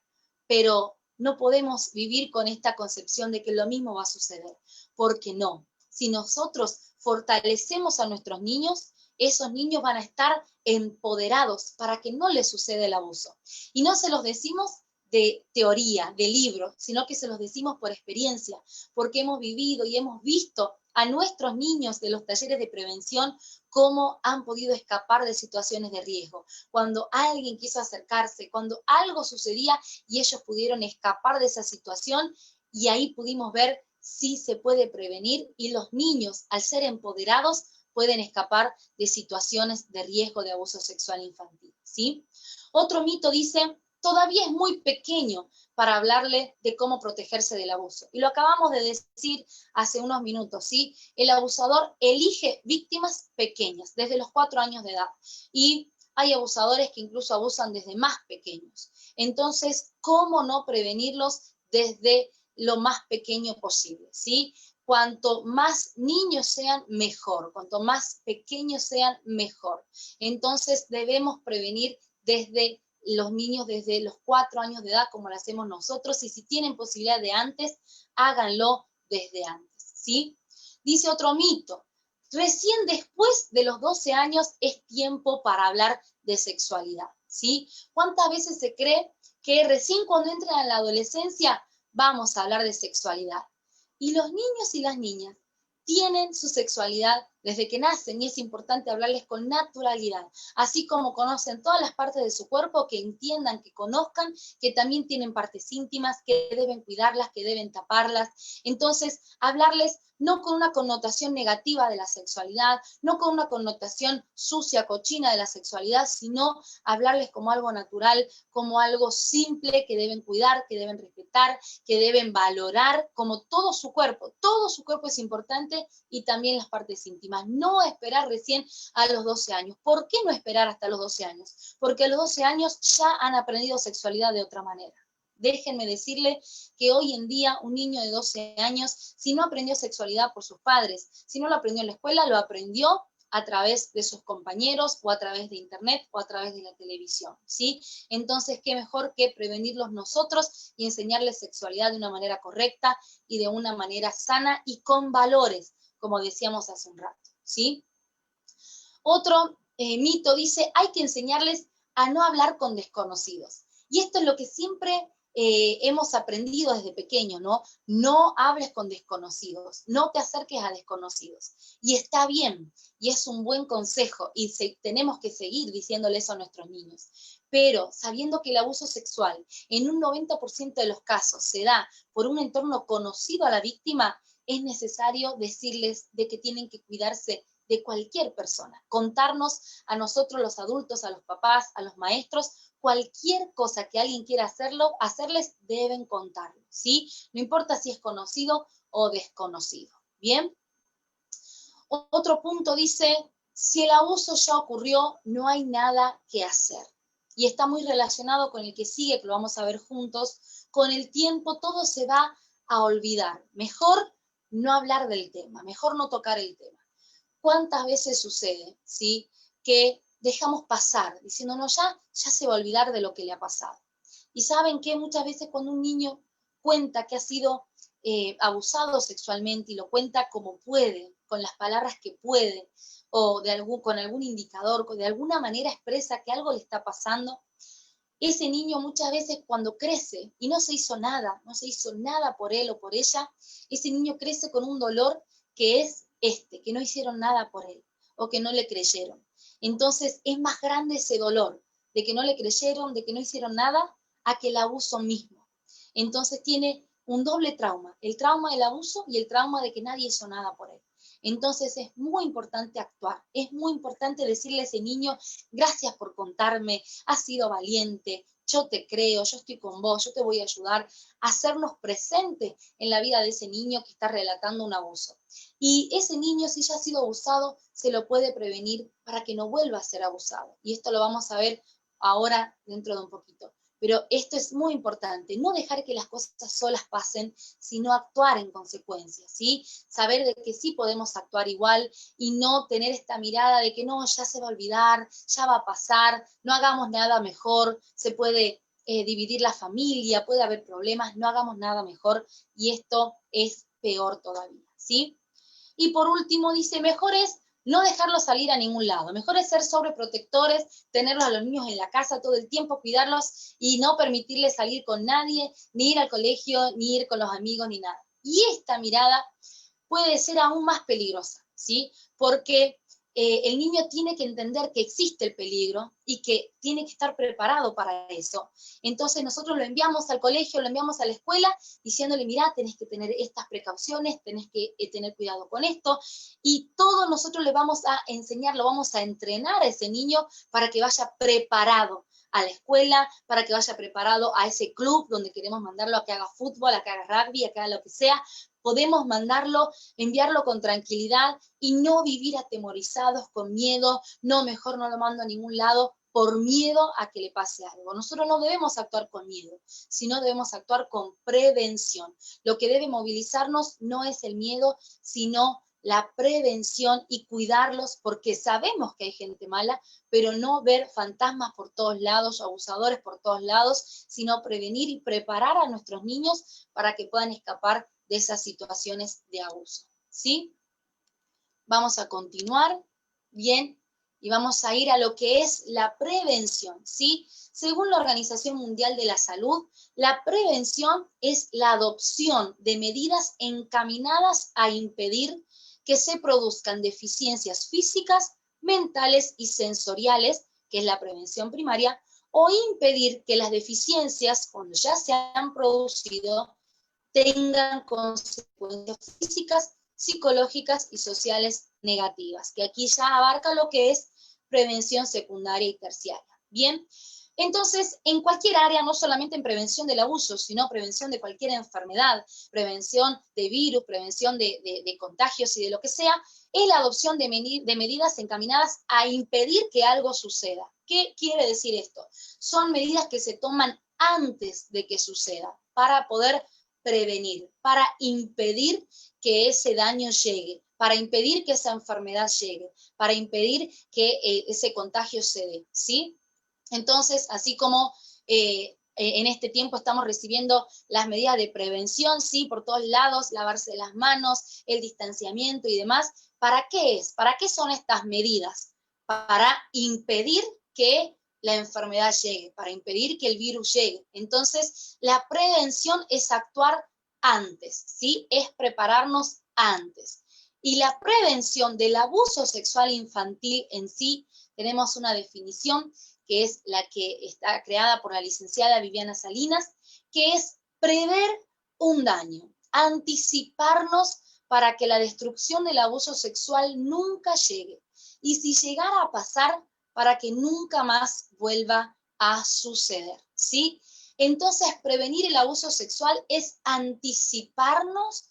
pero no podemos vivir con esta concepción de que lo mismo va a suceder, porque no. Si nosotros fortalecemos a nuestros niños, esos niños van a estar empoderados para que no les suceda el abuso. Y no se los decimos de teoría, de libro, sino que se los decimos por experiencia, porque hemos vivido y hemos visto a nuestros niños de los talleres de prevención cómo han podido escapar de situaciones de riesgo. Cuando alguien quiso acercarse, cuando algo sucedía y ellos pudieron escapar de esa situación, y ahí pudimos ver si se puede prevenir y los niños, al ser empoderados, pueden escapar de situaciones de riesgo de abuso sexual infantil, ¿sí? Otro mito dice, todavía es muy pequeño para hablarle de cómo protegerse del abuso. Y lo acabamos de decir hace unos minutos, ¿sí? El abusador elige víctimas pequeñas, desde los 4 años de edad. Y hay abusadores que incluso abusan desde más pequeños. Entonces, ¿cómo no prevenirlos desde lo más pequeño posible, ¿sí? Cuanto más niños sean, mejor. Cuanto más pequeños sean, mejor. Entonces debemos prevenir desde los niños desde los 4 años de edad, como lo hacemos nosotros, y si tienen posibilidad de antes, háganlo desde antes, ¿sí? Dice otro mito, recién después de los 12 años es tiempo para hablar de sexualidad, ¿sí? ¿Cuántas veces se cree que recién cuando entran a la adolescencia vamos a hablar de sexualidad? Y los niños y las niñas tienen su sexualidad desde que nacen y es importante hablarles con naturalidad, así como conocen todas las partes de su cuerpo, que entiendan, que conozcan, que también tienen partes íntimas, que deben cuidarlas, que deben taparlas. Entonces, hablarles no con una connotación negativa de la sexualidad, no con una connotación sucia, cochina de la sexualidad, sino hablarles como algo natural, como algo simple que deben cuidar, que deben respetar, que deben valorar, como todo su cuerpo es importante y también las partes íntimas. No esperar recién a los 12 años. ¿Por qué no esperar hasta los 12 años? Porque a los 12 años ya han aprendido sexualidad de otra manera. Déjenme decirle que hoy en día un niño de 12 años, si no aprendió sexualidad por sus padres, si no lo aprendió en la escuela, lo aprendió a través de sus compañeros o a través de internet o a través de la televisión, ¿sí? Entonces, qué mejor que prevenirlos nosotros y enseñarles sexualidad de una manera correcta y de una manera sana y con valores, como decíamos hace un rato, ¿sí? Otro mito dice, hay que enseñarles a no hablar con desconocidos. Y esto es lo que siempre hemos aprendido desde pequeños, ¿no? No hables con desconocidos, no te acerques a desconocidos. Y está bien, y es un buen consejo, y tenemos que seguir diciéndole eso a nuestros niños. Pero sabiendo que el abuso sexual en un 90% de los casos se da por un entorno conocido a la víctima, es necesario decirles de que tienen que cuidarse de cualquier persona, contarnos a nosotros los adultos, a los papás, a los maestros, cualquier cosa que alguien quiera hacerles, deben contarlo, ¿sí? No importa si es conocido o desconocido, ¿bien? Otro punto dice, si el abuso ya ocurrió, no hay nada que hacer. Y está muy relacionado con el que sigue, que lo vamos a ver juntos, con el tiempo todo se va a olvidar. Mejor no hablar del tema, mejor no tocar el tema. ¿Cuántas veces sucede, sí, que dejamos pasar, diciendo, no, ya se va a olvidar de lo que le ha pasado. Y saben que muchas veces cuando un niño cuenta que ha sido abusado sexualmente y lo cuenta como puede, con las palabras que puede, o con algún indicador, de alguna manera expresa que algo le está pasando, ese niño muchas veces cuando crece y no se hizo nada por él o por ella, ese niño crece con un dolor que es que no hicieron nada por él o que no le creyeron. Entonces es más grande ese dolor de que no le creyeron, de que no hicieron nada, a que el abuso mismo. Entonces tiene un doble trauma, el trauma del abuso y el trauma de que nadie hizo nada por él. Entonces es muy importante actuar, es muy importante decirle a ese niño, gracias por contarme, has sido valiente, yo te creo, yo estoy con vos, yo te voy a ayudar, a hacernos presentes en la vida de ese niño que está relatando un abuso. Y ese niño, si ya ha sido abusado, se lo puede prevenir para que no vuelva a ser abusado. Y esto lo vamos a ver ahora dentro de un poquito. Pero esto es muy importante, no dejar que las cosas solas pasen, sino actuar en consecuencia, ¿sí? Saber de que sí podemos actuar igual y no tener esta mirada de que no, ya se va a olvidar, ya va a pasar, no hagamos nada mejor, se puede dividir la familia, puede haber problemas, no hagamos nada mejor y esto es peor todavía, ¿sí? Y por último dice, mejor es no dejarlos salir a ningún lado, mejor es ser sobreprotectores, tenerlos a los niños en la casa todo el tiempo, cuidarlos y no permitirles salir con nadie, ni ir al colegio, ni ir con los amigos, ni nada. Y esta mirada puede ser aún más peligrosa, ¿sí? Porque el niño tiene que entender que existe el peligro y que tiene que estar preparado para eso. Entonces nosotros lo enviamos al colegio, lo enviamos a la escuela, diciéndole, mirá, tenés que tener estas precauciones, tenés que tener cuidado con esto, y todo nosotros le vamos a enseñar, lo vamos a entrenar a ese niño para que vaya preparado a la escuela, para que vaya preparado a ese club donde queremos mandarlo a que haga fútbol, a que haga rugby, a que haga lo que sea. Podemos mandarlo, enviarlo con tranquilidad y no vivir atemorizados, con miedo, no, mejor no lo mando a ningún lado, por miedo a que le pase algo. Nosotros no debemos actuar con miedo, sino debemos actuar con prevención. Lo que debe movilizarnos no es el miedo, sino la prevención y cuidarlos, porque sabemos que hay gente mala, pero no ver fantasmas por todos lados, abusadores por todos lados, sino prevenir y preparar a nuestros niños para que puedan escapar de esas situaciones de abuso, ¿sí? Vamos a continuar, bien, y vamos a ir a lo que es la prevención, ¿sí? Según la Organización Mundial de la Salud, la prevención es la adopción de medidas encaminadas a impedir que se produzcan deficiencias físicas, mentales y sensoriales, que es la prevención primaria, o impedir que las deficiencias, cuando ya se han producido, tengan consecuencias físicas, psicológicas y sociales negativas, que aquí ya abarca lo que es prevención secundaria y terciaria. Bien, entonces, en cualquier área, no solamente en prevención del abuso, sino prevención de cualquier enfermedad, prevención de virus, prevención de contagios y de lo que sea, es la adopción de medidas encaminadas a impedir que algo suceda. ¿Qué quiere decir esto? Son medidas que se toman antes de que suceda, para poder prevenir, para impedir que ese daño llegue, para impedir que esa enfermedad llegue, para impedir que ese contagio se dé, ¿sí? Entonces, así como en este tiempo estamos recibiendo las medidas de prevención, sí, por todos lados, lavarse las manos, el distanciamiento y demás, ¿para qué es? ¿Para qué son estas medidas? Para impedir que la enfermedad llegue, para impedir que el virus llegue. Entonces, la prevención es actuar antes, ¿sí? Es prepararnos antes. Y la prevención del abuso sexual infantil en sí, tenemos una definición que es la que está creada por la licenciada Viviana Salinas, que es prever un daño, anticiparnos para que la destrucción del abuso sexual nunca llegue. Y si llegara a pasar, para que nunca más vuelva a suceder, ¿sí? Entonces, prevenir el abuso sexual es anticiparnos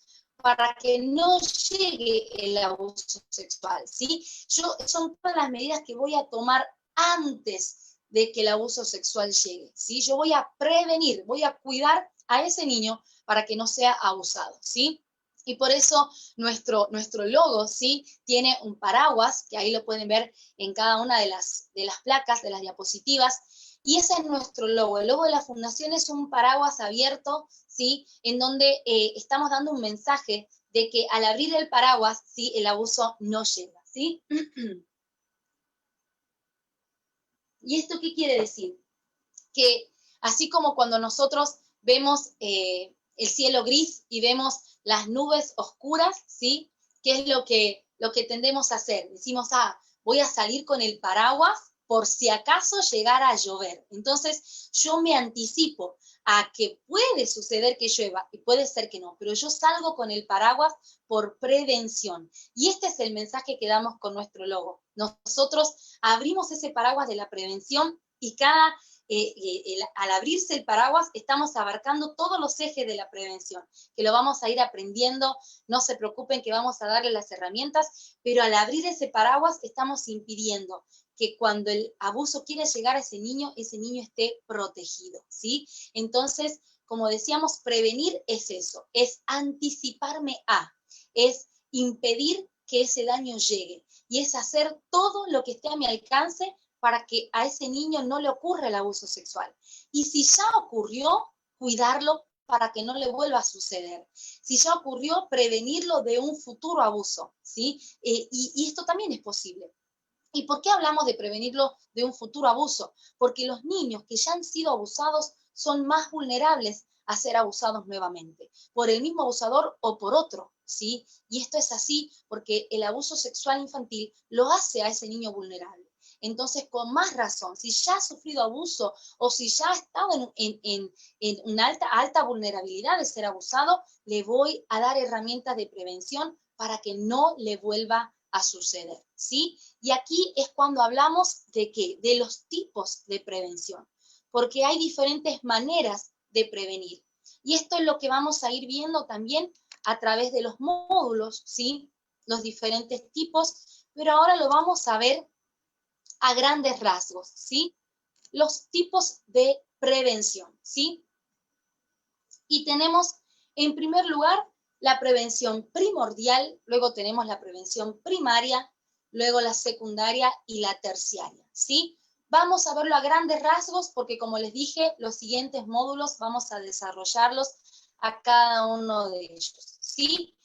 para que no llegue el abuso sexual, ¿sí? Son todas las medidas que voy a tomar antes de que el abuso sexual llegue, ¿sí? Yo voy a prevenir, voy a cuidar a ese niño para que no sea abusado, ¿sí? Y por eso nuestro logo, ¿sí? Tiene un paraguas, que ahí lo pueden ver en cada una de las placas, de las diapositivas, y ese es nuestro logo. El logo de la fundación es un paraguas abierto, ¿sí? En donde estamos dando un mensaje de que al abrir el paraguas, ¿sí? El abuso no llega, ¿sí? ¿Y esto qué quiere decir? Que así como cuando nosotros vemos el cielo gris y vemos las nubes oscuras, ¿sí? ¿Qué es lo que tendemos a hacer? Decimos, voy a salir con el paraguas por si acaso llegara a llover. Entonces, yo me anticipo a que puede suceder que llueva, y puede ser que no, pero yo salgo con el paraguas por prevención. Y este es el mensaje que damos con nuestro logo. Nosotros abrimos ese paraguas de la prevención y al abrirse el paraguas estamos abarcando todos los ejes de la prevención, que lo vamos a ir aprendiendo, no se preocupen que vamos a darle las herramientas, pero al abrir ese paraguas estamos impidiendo que cuando el abuso quiere llegar a ese niño esté protegido, ¿sí? Entonces, como decíamos, prevenir es eso, es anticiparme es impedir que ese daño llegue, y es hacer todo lo que esté a mi alcance para que a ese niño no le ocurra el abuso sexual. Y si ya ocurrió, cuidarlo para que no le vuelva a suceder. Si ya ocurrió, prevenirlo de un futuro abuso, ¿sí? Y esto también es posible. ¿Y por qué hablamos de prevenirlo de un futuro abuso? Porque los niños que ya han sido abusados son más vulnerables a ser abusados nuevamente, por el mismo abusador o por otro, ¿sí? Y esto es así porque el abuso sexual infantil lo hace a ese niño vulnerable. Entonces, con más razón, si ya ha sufrido abuso o si ya ha estado en una alta vulnerabilidad de ser abusado, le voy a dar herramientas de prevención para que no le vuelva a suceder, ¿sí? Y aquí es cuando hablamos de ¿qué? De los tipos de prevención, porque hay diferentes maneras de prevenir. Y esto es lo que vamos a ir viendo también a través de los módulos, ¿sí? Los diferentes tipos, pero ahora lo vamos a ver a grandes rasgos, ¿sí? Los tipos de prevención, ¿sí? Y tenemos, en primer lugar, la prevención primordial, luego tenemos la prevención primaria, luego la secundaria y la terciaria, ¿sí? Vamos a verlo a grandes rasgos porque, como les dije, los siguientes módulos vamos a desarrollarlos a cada uno de ellos, ¿sí?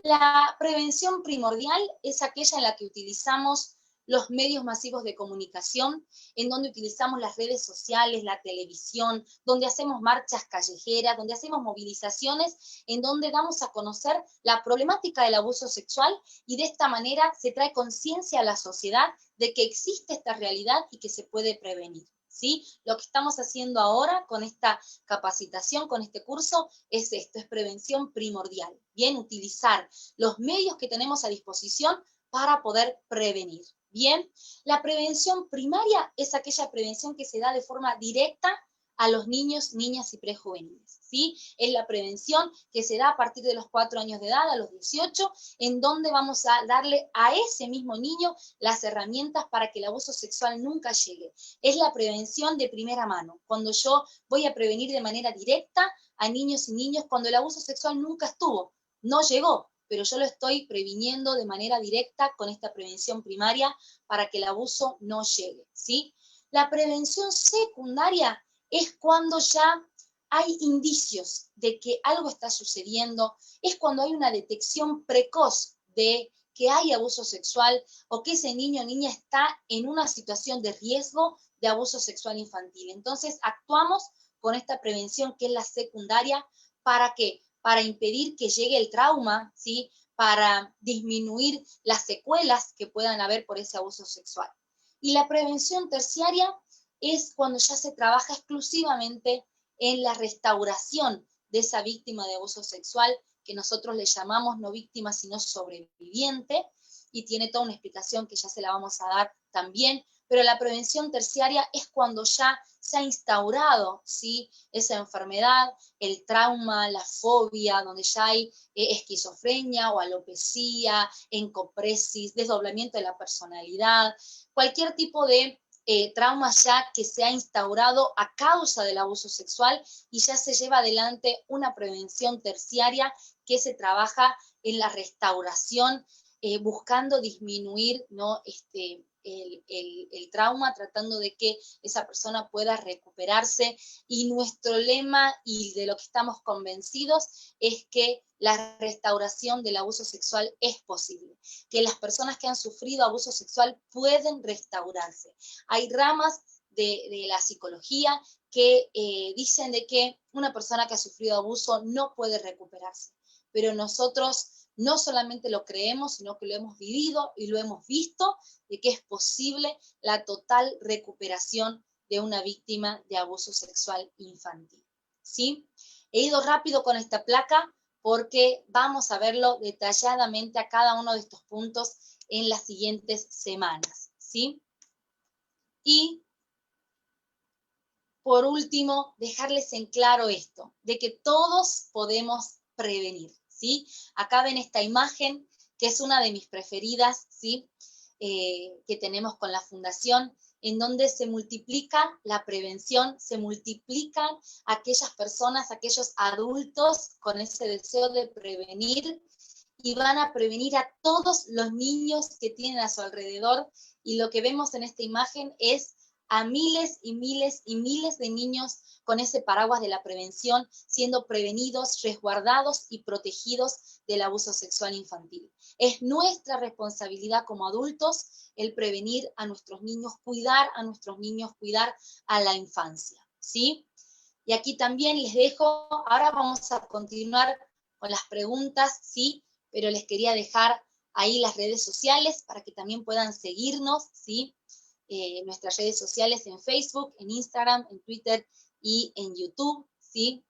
La prevención primordial es aquella en la que utilizamos los medios masivos de comunicación, en donde utilizamos las redes sociales, la televisión, donde hacemos marchas callejeras, donde hacemos movilizaciones, en donde damos a conocer la problemática del abuso sexual, y de esta manera se trae conciencia a la sociedad de que existe esta realidad y que se puede prevenir, ¿sí? Lo que estamos haciendo ahora con esta capacitación, con este curso, es esto, es prevención primordial. Bien, utilizar los medios que tenemos a disposición para poder prevenir. Bien, la prevención primaria es aquella prevención que se da de forma directa a los niños, niñas y prejuveniles, ¿sí? Es la prevención que se da a partir de los 4 años de edad, a los 18, en donde vamos a darle a ese mismo niño las herramientas para que el abuso sexual nunca llegue. Es la prevención de primera mano, cuando yo voy a prevenir de manera directa a niños y niñas cuando el abuso sexual nunca estuvo, no llegó, pero yo lo estoy previniendo de manera directa con esta prevención primaria para que el abuso no llegue, ¿sí? La prevención secundaria es cuando ya hay indicios de que algo está sucediendo, es cuando hay una detección precoz de que hay abuso sexual o que ese niño o niña está en una situación de riesgo de abuso sexual infantil. Entonces actuamos con esta prevención que es la secundaria. ¿Para qué? Para impedir que llegue el trauma, ¿sí? Para disminuir las secuelas que puedan haber por ese abuso sexual. Y la prevención terciaria es cuando ya se trabaja exclusivamente en la restauración de esa víctima de abuso sexual, que nosotros le llamamos no víctima sino sobreviviente, y tiene toda una explicación que ya se la vamos a dar también, pero la prevención terciaria es cuando ya se ha instaurado, ¿sí? Esa enfermedad, el trauma, la fobia, donde ya hay esquizofrenia o alopecia, encopresis, desdoblamiento de la personalidad, cualquier tipo de trauma ya que se ha instaurado a causa del abuso sexual y ya se lleva adelante una prevención terciaria que se trabaja en la restauración, buscando disminuir, ¿no?, el trauma, tratando de que esa persona pueda recuperarse. Y nuestro lema, y de lo que estamos convencidos, es que la restauración del abuso sexual es posible, que las personas que han sufrido abuso sexual pueden restaurarse. Hay ramas de la psicología que dicen de que una persona que ha sufrido abuso no puede recuperarse, pero nosotros no solamente lo creemos, sino que lo hemos vivido y lo hemos visto, de que es posible la total recuperación de una víctima de abuso sexual infantil, ¿sí? He ido rápido con esta placa porque vamos a verlo detalladamente a cada uno de estos puntos en las siguientes semanas, ¿sí? Y por último, dejarles en claro esto, de que todos podemos prevenir, ¿sí? Acá ven esta imagen, que es una de mis preferidas, ¿sí? Que tenemos con la Fundación, en donde se multiplica la prevención, se multiplican aquellas personas, aquellos adultos con ese deseo de prevenir, y van a prevenir a todos los niños que tienen a su alrededor, y lo que vemos en esta imagen es a miles y miles y miles de niños con ese paraguas de la prevención, siendo prevenidos, resguardados y protegidos del abuso sexual infantil. Es nuestra responsabilidad como adultos el prevenir a nuestros niños, cuidar a nuestros niños, cuidar a la infancia, ¿sí? Y aquí también les dejo, ahora vamos a continuar con las preguntas, ¿sí? Pero les quería dejar ahí las redes sociales para que también puedan seguirnos, ¿sí? Nuestras redes sociales en Facebook, en Instagram, en Twitter y en YouTube, ¿sí?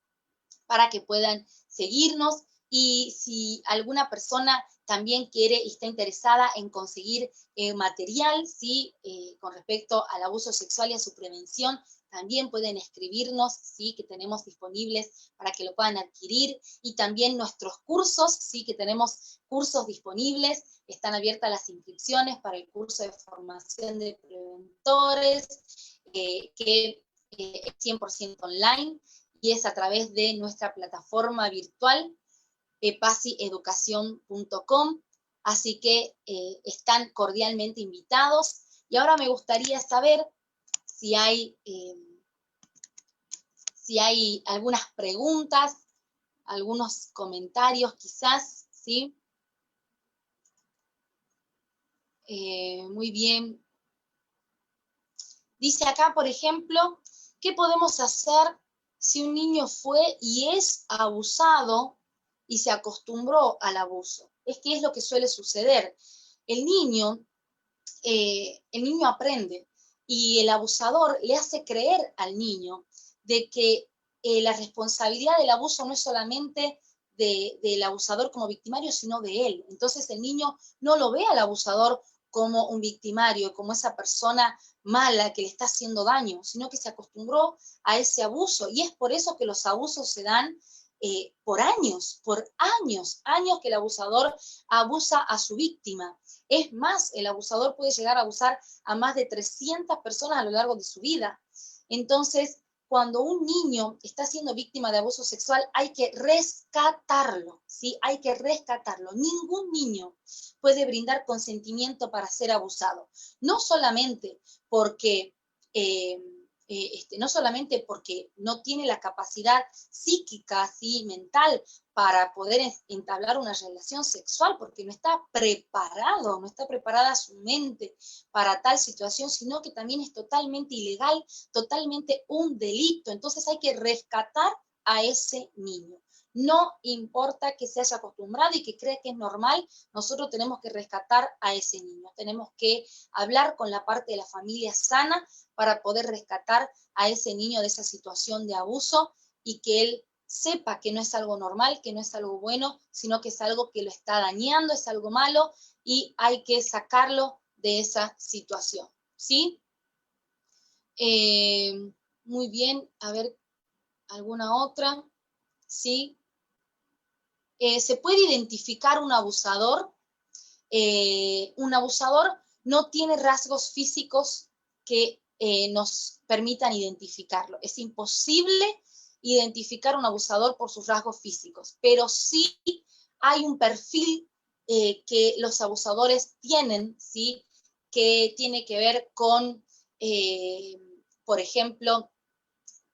Para que puedan seguirnos. Y si alguna persona también quiere y está interesada en conseguir material, ¿sí? Con respecto al abuso sexual y a su prevención, también pueden escribirnos, ¿sí? Que tenemos disponibles para que lo puedan adquirir. Y también nuestros cursos, ¿sí? Que tenemos cursos disponibles. Están abiertas las inscripciones para el curso de formación de preventores, que es 100% online, y es a través de nuestra plataforma virtual, pasieducación.com, así que están cordialmente invitados. Y ahora me gustaría saber si hay algunas preguntas, algunos comentarios quizás, ¿sí? Muy bien. Dice acá, por ejemplo, ¿qué podemos hacer si un niño fue y es abusado y se acostumbró al abuso? Es que es lo que suele suceder. El niño aprende, y el abusador le hace creer al niño de que la responsabilidad del abuso no es solamente del abusador como victimario, sino de él. Entonces el niño no lo ve al abusador como un victimario, como esa persona mala que le está haciendo daño, sino que se acostumbró a ese abuso, y es por eso que los abusos se dan por años que el abusador abusa a su víctima. Es más, el abusador puede llegar a abusar a más de 300 personas a lo largo de su vida. Entonces, cuando un niño está siendo víctima de abuso sexual, hay que rescatarlo, ¿sí? Hay que rescatarlo. Ningún niño puede brindar consentimiento para ser abusado. No solamente porque no tiene la capacidad psíquica, ¿sí? Mental, para poder entablar una relación sexual, porque no está preparado, no está preparada su mente para tal situación, sino que también es totalmente ilegal, totalmente un delito. Entonces hay que rescatar a ese niño. No importa que se haya acostumbrado y que crea que es normal, nosotros tenemos que rescatar a ese niño. Tenemos que hablar con la parte de la familia sana para poder rescatar a ese niño de esa situación de abuso, y que él sepa que no es algo normal, que no es algo bueno, sino que es algo que lo está dañando, es algo malo, y hay que sacarlo de esa situación, ¿sí? Muy bien, a ver, ¿alguna otra? ¿Sí? ¿Se puede identificar un abusador? Un abusador no tiene rasgos físicos que nos permitan identificarlo. Es imposible identificar un abusador por sus rasgos físicos, pero sí hay un perfil que los abusadores tienen, ¿sí? Que tiene que ver con, por ejemplo,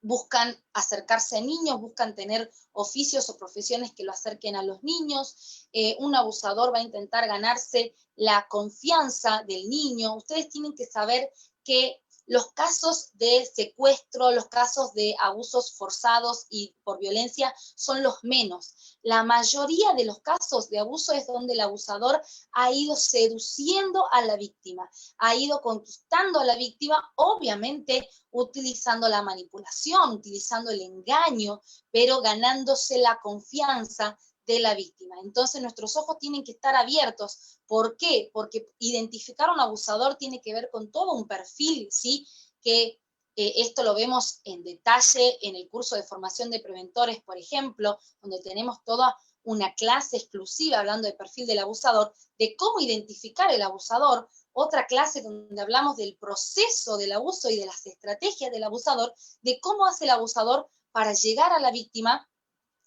buscan acercarse a niños, buscan tener oficios o profesiones que lo acerquen a los niños. Un abusador va a intentar ganarse la confianza del niño. Ustedes tienen que saber que los casos de secuestro, los casos de abusos forzados y por violencia son los menos. La mayoría de los casos de abuso es donde el abusador ha ido seduciendo a la víctima, ha ido conquistando a la víctima, obviamente utilizando la manipulación, utilizando el engaño, pero ganándose la confianza de la víctima. Entonces nuestros ojos tienen que estar abiertos. ¿Por qué? Porque identificar a un abusador tiene que ver con todo un perfil, ¿sí? Que esto lo vemos en detalle en el curso de formación de preventores, por ejemplo, donde tenemos toda una clase exclusiva hablando del perfil del abusador, de cómo identificar el abusador, otra clase donde hablamos del proceso del abuso y de las estrategias del abusador, de cómo hace el abusador para llegar a la víctima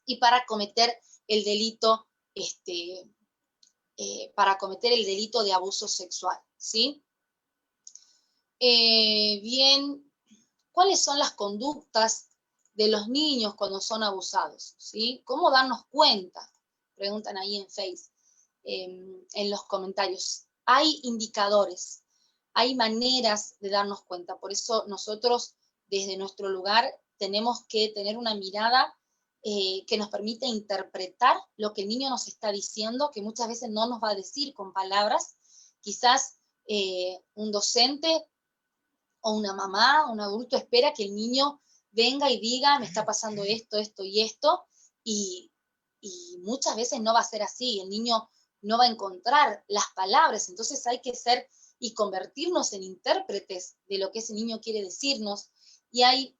y para cometer el delito, de abuso sexual, ¿sí? Bien, ¿cuáles son las conductas de los niños cuando son abusados? ¿Sí? ¿Cómo darnos cuenta? Preguntan ahí en Face, en los comentarios. Hay indicadores, hay maneras de darnos cuenta, por eso nosotros desde nuestro lugar tenemos que tener una mirada que nos permita interpretar lo que el niño nos está diciendo, que muchas veces no nos va a decir con palabras. Quizás un docente o una mamá, un adulto espera que el niño venga y diga, me está pasando esto, esto y esto, y, y muchas veces no va a ser así, el niño no va a encontrar las palabras, entonces hay que ser y convertirnos en intérpretes de lo que ese niño quiere decirnos, y hay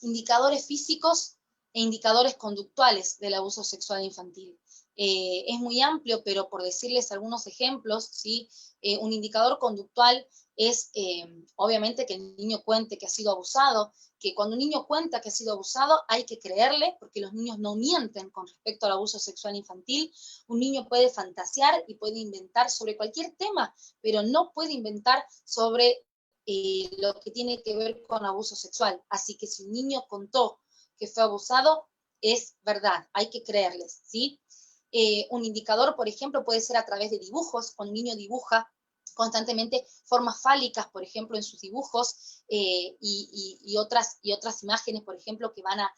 indicadores físicos e indicadores conductuales del abuso sexual infantil. Es muy amplio, pero por decirles algunos ejemplos, ¿sí? Un indicador conductual es obviamente que el niño cuente que ha sido abusado, que cuando un niño cuenta que ha sido abusado hay que creerle, porque los niños no mienten con respecto al abuso sexual infantil. Un niño puede fantasear y puede inventar sobre cualquier tema, pero no puede inventar sobre lo que tiene que ver con abuso sexual. Así que si un niño contó que fue abusado, es verdad, hay que creerles, ¿sí? Un indicador, por ejemplo, puede ser a través de dibujos. Cuando un niño dibuja constantemente formas fálicas, por ejemplo, en sus dibujos, y otras imágenes, por ejemplo, que van a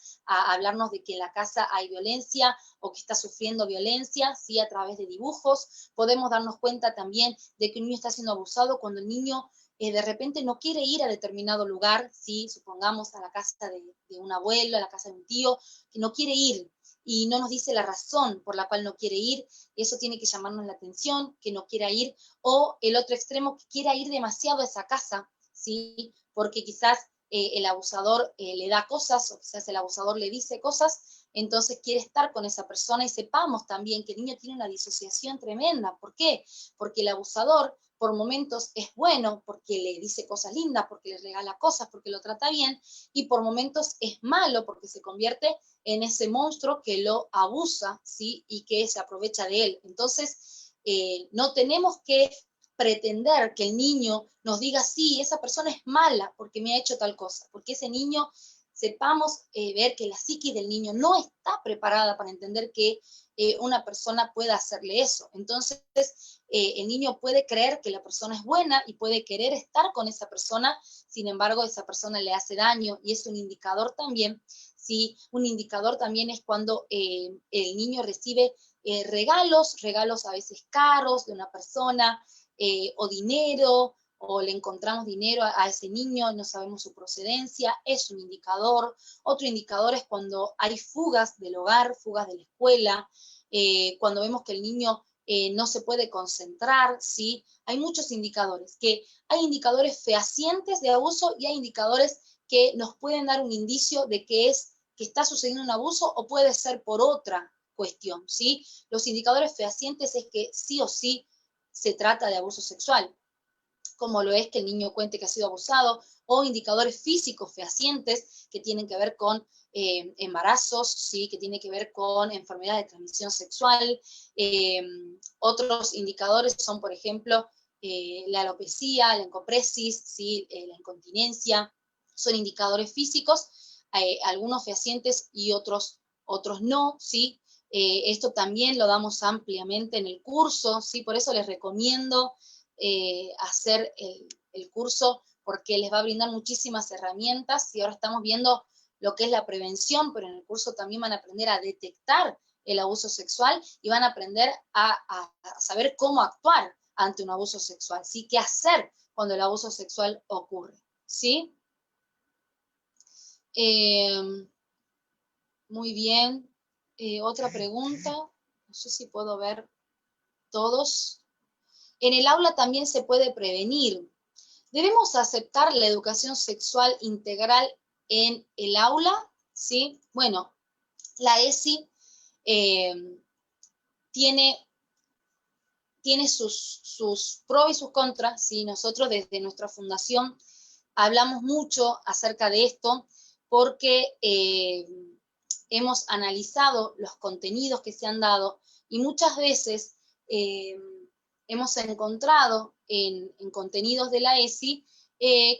hablarnos de que en la casa hay violencia o que está sufriendo violencia, ¿sí? A través de dibujos. Podemos darnos cuenta también de que un niño está siendo abusado cuando el niño de repente no quiere ir a determinado lugar, ¿sí? Supongamos a la casa de un abuelo, a la casa de un tío, que no quiere ir y no nos dice la razón por la cual no quiere ir, eso tiene que llamarnos la atención, que no quiera ir, o el otro extremo, que quiera ir demasiado a esa casa, ¿sí? Porque quizás el abusador le da cosas, o quizás el abusador le dice cosas, entonces quiere estar con esa persona, y sepamos también que el niño tiene una disociación tremenda. ¿Por qué? Porque el abusador por momentos es bueno, porque le dice cosas lindas, porque le regala cosas, porque lo trata bien, y por momentos es malo, porque se convierte en ese monstruo que lo abusa, ¿sí? Y que se aprovecha de él. Entonces, no tenemos que pretender que el niño nos diga, sí, esa persona es mala porque me ha hecho tal cosa, porque ese niño, sepamos ver que la psiquis del niño no está preparada para entender que una persona pueda hacerle eso. Entonces, el niño puede creer que la persona es buena y puede querer estar con esa persona, sin embargo, esa persona le hace daño, y es un indicador también. ¿Sí? Un indicador también es cuando el niño recibe regalos a veces caros de una persona, o dinero, o le encontramos dinero a ese niño y no sabemos su procedencia, es un indicador. Otro indicador es cuando hay fugas del hogar, fugas de la escuela, cuando vemos que el niño no se puede concentrar, ¿sí? Hay muchos indicadores, que hay indicadores fehacientes de abuso y hay indicadores que nos pueden dar un indicio de que está sucediendo un abuso, o puede ser por otra cuestión, ¿sí? Los indicadores fehacientes es que sí o sí se trata de abuso sexual, como lo es que el niño cuente que ha sido abusado, o indicadores físicos fehacientes que tienen que ver con embarazos, ¿sí? Que tiene que ver con enfermedades de transmisión sexual. Otros indicadores son, por ejemplo, la alopecia, la encopresis, ¿sí? La incontinencia, son indicadores físicos, algunos fehacientes y otros no, ¿sí? Esto también lo damos ampliamente en el curso, ¿sí? Por eso les recomiendo hacer el curso, porque les va a brindar muchísimas herramientas, y ahora estamos viendo lo que es la prevención, pero en el curso también van a aprender a detectar el abuso sexual y van a aprender a saber cómo actuar ante un abuso sexual, ¿sí? ¿Qué hacer cuando el abuso sexual ocurre? ¿Sí? Muy bien. Otra pregunta. No sé si puedo ver todos. En el aula también se puede prevenir. ¿Debemos aceptar la educación sexual integral en el aula? ¿Sí? Bueno, la ESI tiene sus pros y sus contras, ¿sí? Nosotros desde nuestra fundación hablamos mucho acerca de esto porque hemos analizado los contenidos que se han dado y muchas veces hemos encontrado en contenidos de la ESI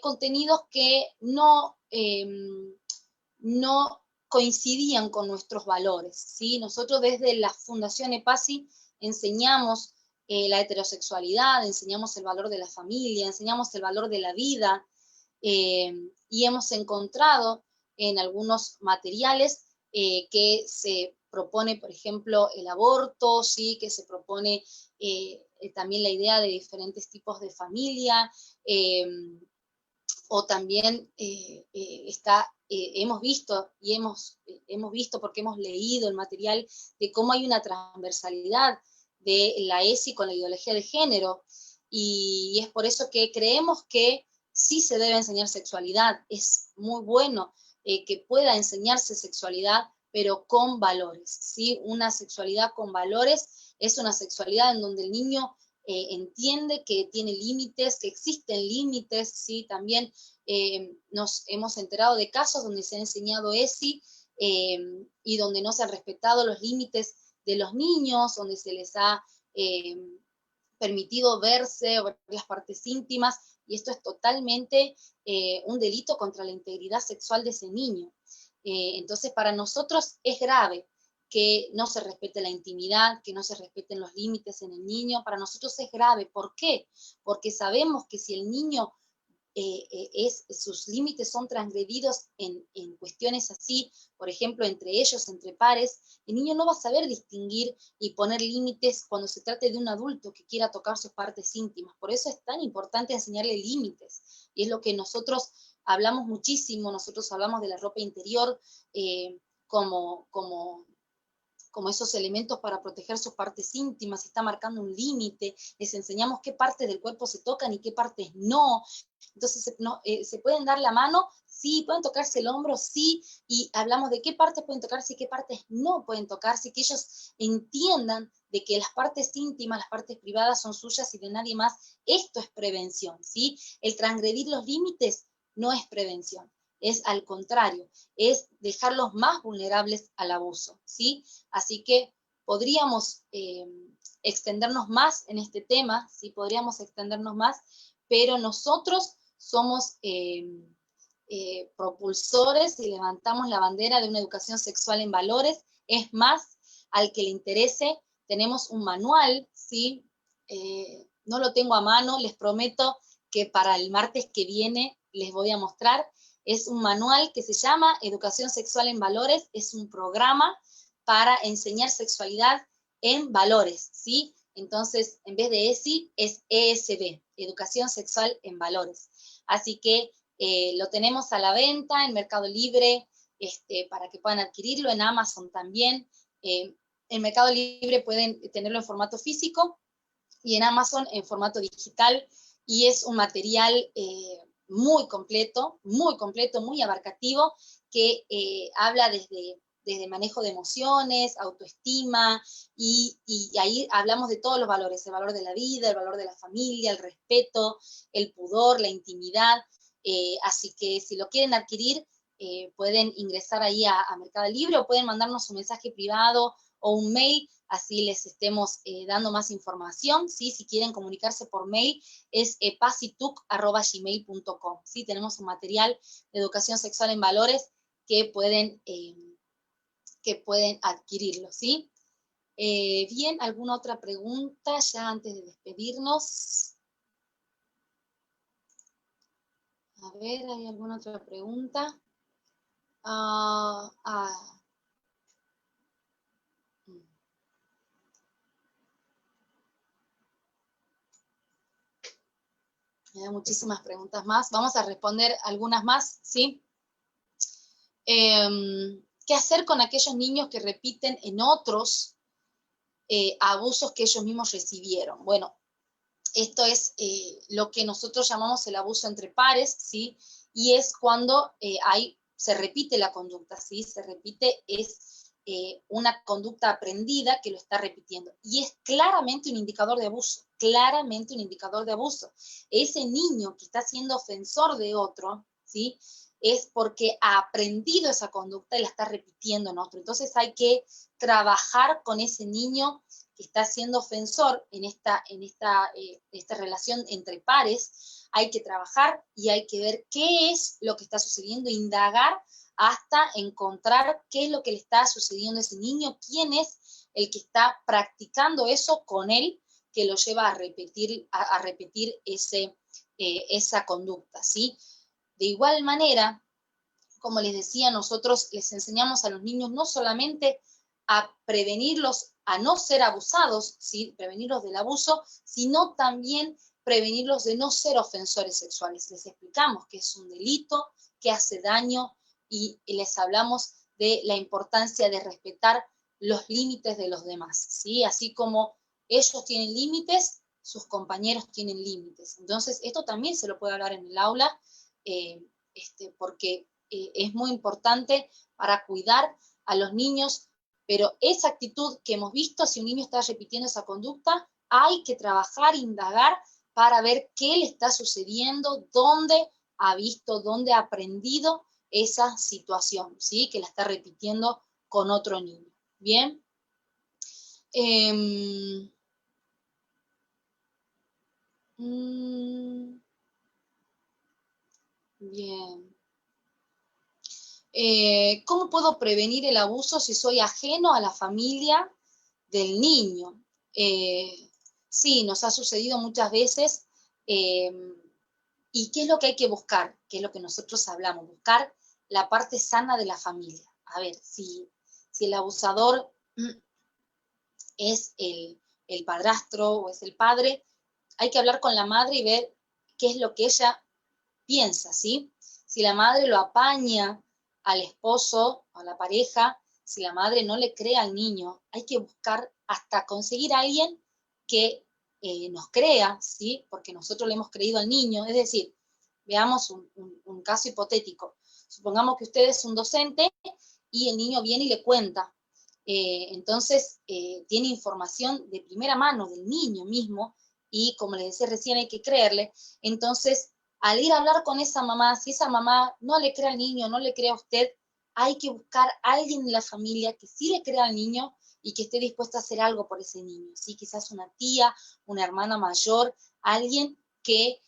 contenidos que no coincidían con nuestros valores, ¿sí? Nosotros desde la Fundación EPASI enseñamos la heterosexualidad, enseñamos el valor de la familia, enseñamos el valor de la vida, y hemos encontrado en algunos materiales que se propone, por ejemplo, el aborto, ¿sí? Que se propone también la idea de diferentes tipos de familia, o también hemos visto porque hemos leído el material de cómo hay una transversalidad de la ESI con la ideología de género, y es por eso que creemos que sí se debe enseñar sexualidad. Es muy bueno que pueda enseñarse sexualidad, pero con valores, ¿sí? Una sexualidad con valores es una sexualidad en donde el niño entiende que tiene límites, que existen límites, ¿sí? También nos hemos enterado de casos donde se ha enseñado ESI y donde no se han respetado los límites de los niños, donde se les ha permitido verse o ver las partes íntimas, y esto es totalmente un delito contra la integridad sexual de ese niño. Entonces, para nosotros es grave que no se respete la intimidad, que no se respeten los límites en el niño. Para nosotros es grave. ¿Por qué? Porque sabemos que si el niño sus límites son transgredidos en cuestiones así, por ejemplo, entre ellos, entre pares, el niño no va a saber distinguir y poner límites cuando se trate de un adulto que quiera tocar sus partes íntimas. Por eso es tan importante enseñarle límites, y es lo que nosotros hablamos muchísimo. Nosotros hablamos de la ropa interior como esos elementos para proteger sus partes íntimas, está marcando un límite, les enseñamos qué partes del cuerpo se tocan y qué partes no. Entonces, ¿se pueden dar la mano? Sí. ¿Pueden tocarse el hombro? Sí. Y hablamos de qué partes pueden tocarse y qué partes no pueden tocarse, que ellos entiendan de que las partes íntimas, las partes privadas son suyas y de nadie más. Esto es prevención, ¿sí? El transgredir los límites no es prevención, es al contrario, es dejarlos más vulnerables al abuso, ¿sí? Así que podríamos extendernos más en este tema, ¿sí? Podríamos extendernos más, pero nosotros somos propulsores y levantamos la bandera de una educación sexual en valores. Es más, al que le interese, tenemos un manual, ¿sí? No lo tengo a mano, les prometo que para el martes que viene les voy a mostrar. Es un manual que se llama Educación Sexual en Valores, es un programa para enseñar sexualidad en valores, ¿sí? Entonces, en vez de ESI, es ESB, Educación Sexual en Valores. Así que lo tenemos a la venta en Mercado Libre, para que puedan adquirirlo, en Amazon también. En Mercado Libre pueden tenerlo en formato físico y en Amazon en formato digital, y es un material muy completo, muy abarcativo, que habla desde manejo de emociones, autoestima, y ahí hablamos de todos los valores, el valor de la vida, el valor de la familia, el respeto, el pudor, la intimidad. Así que si lo quieren adquirir, pueden ingresar ahí a Mercado Libre o pueden mandarnos un mensaje privado o un mail, así les estemos dando más información, ¿sí? Si quieren comunicarse por mail, es pasituc@gmail.com, ¿sí? Tenemos un material de educación sexual en valores que pueden adquirirlo, ¿sí? Bien, ¿alguna otra pregunta ya antes de despedirnos? A ver, ¿hay alguna otra pregunta? Me da muchísimas preguntas más. Vamos a responder algunas más, ¿sí? ¿Qué hacer con aquellos niños que repiten en otros abusos que ellos mismos recibieron? Bueno, esto es lo que nosotros llamamos el abuso entre pares, ¿sí? Y es cuando se repite la conducta, ¿sí? Se repite, es una conducta aprendida que lo está repitiendo. Y es claramente un indicador de abuso, claramente un indicador de abuso. Ese niño que está siendo ofensor de otro, ¿sí? Es porque ha aprendido esa conducta y la está repitiendo en otro. Entonces hay que trabajar con ese niño que está siendo ofensor en esta relación entre pares. Hay que trabajar y hay que ver qué es lo que está sucediendo, indagar hasta encontrar qué es lo que le está sucediendo a ese niño, quién es el que está practicando eso con él, que lo lleva a repetir esa conducta, ¿sí? De igual manera, como les decía, nosotros les enseñamos a los niños no solamente a prevenirlos, a no ser abusados, ¿sí? Prevenirlos del abuso, sino también prevenirlos de no ser ofensores sexuales. Les explicamos que es un delito, que hace daño, y les hablamos de la importancia de respetar los límites de los demás, ¿sí? Así como ellos tienen límites, sus compañeros tienen límites. Entonces, esto también se lo puede hablar en el aula, porque es muy importante para cuidar a los niños, pero esa actitud que hemos visto, si un niño está repitiendo esa conducta, hay que trabajar, indagar para ver qué le está sucediendo, dónde ha visto, dónde ha aprendido esa situación, ¿sí? Que la está repitiendo con otro niño. ¿Bien? Bien. ¿Cómo puedo prevenir el abuso si soy ajeno a la familia del niño? Sí, nos ha sucedido muchas veces. ¿Y qué es lo que hay que buscar? ¿Qué es lo que nosotros hablamos? Buscar la parte sana de la familia. A ver, si el abusador es el padrastro o es el padre, hay que hablar con la madre y ver qué es lo que ella piensa, ¿sí? Si la madre lo apaña al esposo, a la pareja, si la madre no le cree al niño, hay que buscar hasta conseguir a alguien que nos crea, ¿sí? Porque nosotros le hemos creído al niño. Es decir, veamos un caso hipotético. Supongamos que usted es un docente y el niño viene y le cuenta. Entonces, tiene información de primera mano del niño mismo y, como le decía recién, hay que creerle. Entonces, al ir a hablar con esa mamá, si esa mamá no le cree al niño, no le cree a usted, hay que buscar a alguien en la familia que sí le crea al niño y que esté dispuesta a hacer algo por ese niño, ¿sí? Quizás una tía, una hermana mayor, alguien que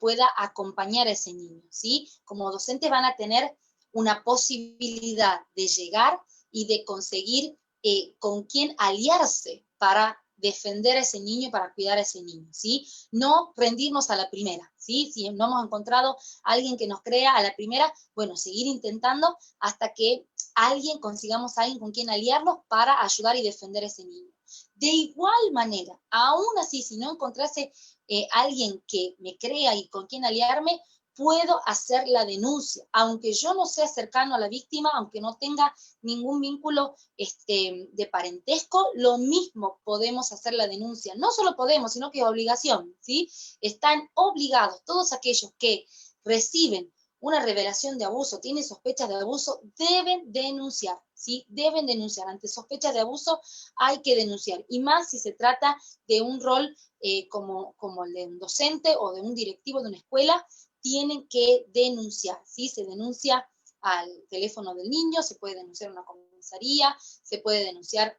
pueda acompañar a ese niño, ¿sí? Como docentes van a tener una posibilidad de llegar y de conseguir con quién aliarse para defender a ese niño, para cuidar a ese niño, ¿sí? No rendirnos a la primera, ¿sí? Si no hemos encontrado a alguien que nos crea a la primera, bueno, seguir intentando hasta que consigamos a alguien con quien aliarnos para ayudar y defender a ese niño. De igual manera, aún así, si no encontrase alguien que me crea y con quien aliarme, puedo hacer la denuncia, aunque yo no sea cercano a la víctima, aunque no tenga ningún vínculo de parentesco, lo mismo podemos hacer la denuncia. No solo podemos, sino que es obligación, ¿sí? Están obligados todos aquellos que reciben una revelación de abuso, tienen sospechas de abuso, deben denunciar, ¿sí? Deben denunciar. Ante sospechas de abuso hay que denunciar, y más si se trata de un rol como el de un docente o de un directivo de una escuela, tienen que denunciar, ¿sí? Se denuncia al teléfono del niño, se puede denunciar a una comisaría, se puede denunciar,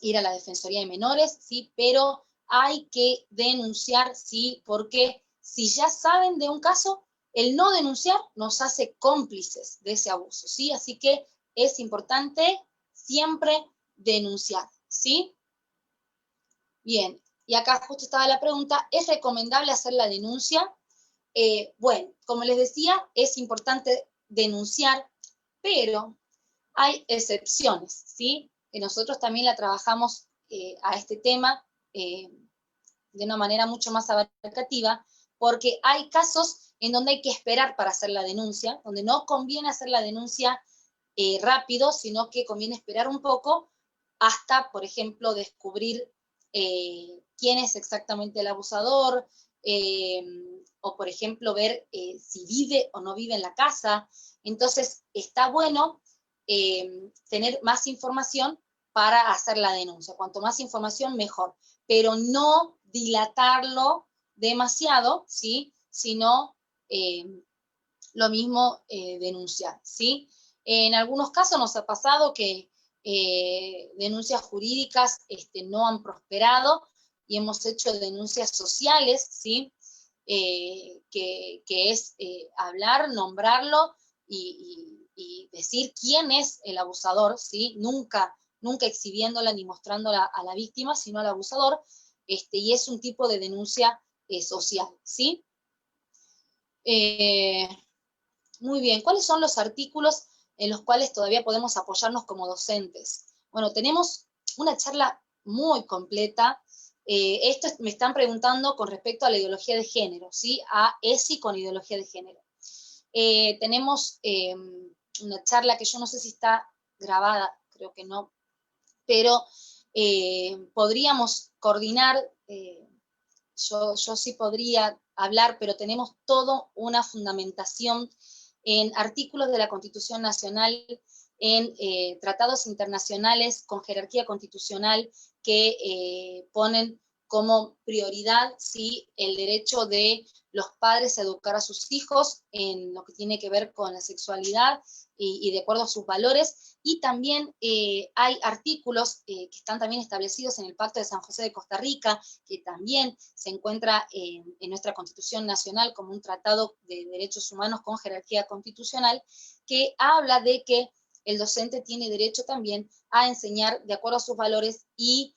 ir a la Defensoría de Menores, ¿sí? Pero hay que denunciar, ¿sí? Porque si ya saben de un caso, el no denunciar nos hace cómplices de ese abuso, ¿sí? Así que es importante siempre denunciar, ¿sí? Bien, y acá justo estaba la pregunta, ¿es recomendable hacer la denuncia? Bueno, como les decía, es importante denunciar, pero hay excepciones, ¿sí? Que nosotros también la trabajamos a este tema de una manera mucho más abarcativa, porque hay casos en donde hay que esperar para hacer la denuncia, donde no conviene hacer la denuncia rápido, sino que conviene esperar un poco hasta, por ejemplo, descubrir quién es exactamente el abusador, o por ejemplo, ver si vive o no vive en la casa. Entonces, está bueno tener más información para hacer la denuncia. Cuanto más información, mejor. Pero no dilatarlo demasiado, ¿sí? Sino lo mismo denunciar, ¿sí? En algunos casos nos ha pasado que denuncias jurídicas no han prosperado y hemos hecho denuncias sociales, ¿sí? Que es hablar, nombrarlo y decir quién es el abusador, ¿sí? Nunca exhibiéndola ni mostrándola a la víctima, sino al abusador, y es un tipo de denuncia social, ¿sí? Muy bien, ¿cuáles son los artículos en los cuales todavía podemos apoyarnos como docentes? Bueno, tenemos una charla muy completa. Esto me están preguntando con respecto a la ideología de género, ¿sí? A ESI con ideología de género. Tenemos una charla que yo no sé si está grabada, creo que no, pero podríamos coordinar, yo sí podría hablar, pero tenemos toda una fundamentación en artículos de la Constitución Nacional, en tratados internacionales con jerarquía constitucional que ponen como prioridad, ¿sí?, el derecho de los padres a educar a sus hijos en lo que tiene que ver con la sexualidad y de acuerdo a sus valores, y también hay artículos que están también establecidos en el Pacto de San José de Costa Rica, que también se encuentra en nuestra Constitución Nacional como un tratado de derechos humanos con jerarquía constitucional, que habla de que el docente tiene derecho también a enseñar de acuerdo a sus valores, y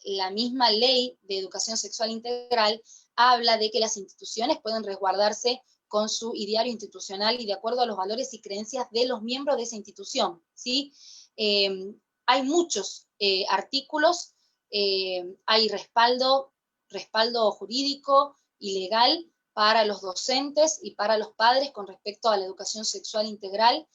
la misma ley de educación sexual integral habla de que las instituciones pueden resguardarse con su ideario institucional y de acuerdo a los valores y creencias de los miembros de esa institución, ¿sí? Hay muchos artículos, hay respaldo jurídico y legal para los docentes y para los padres con respecto a la educación sexual integral.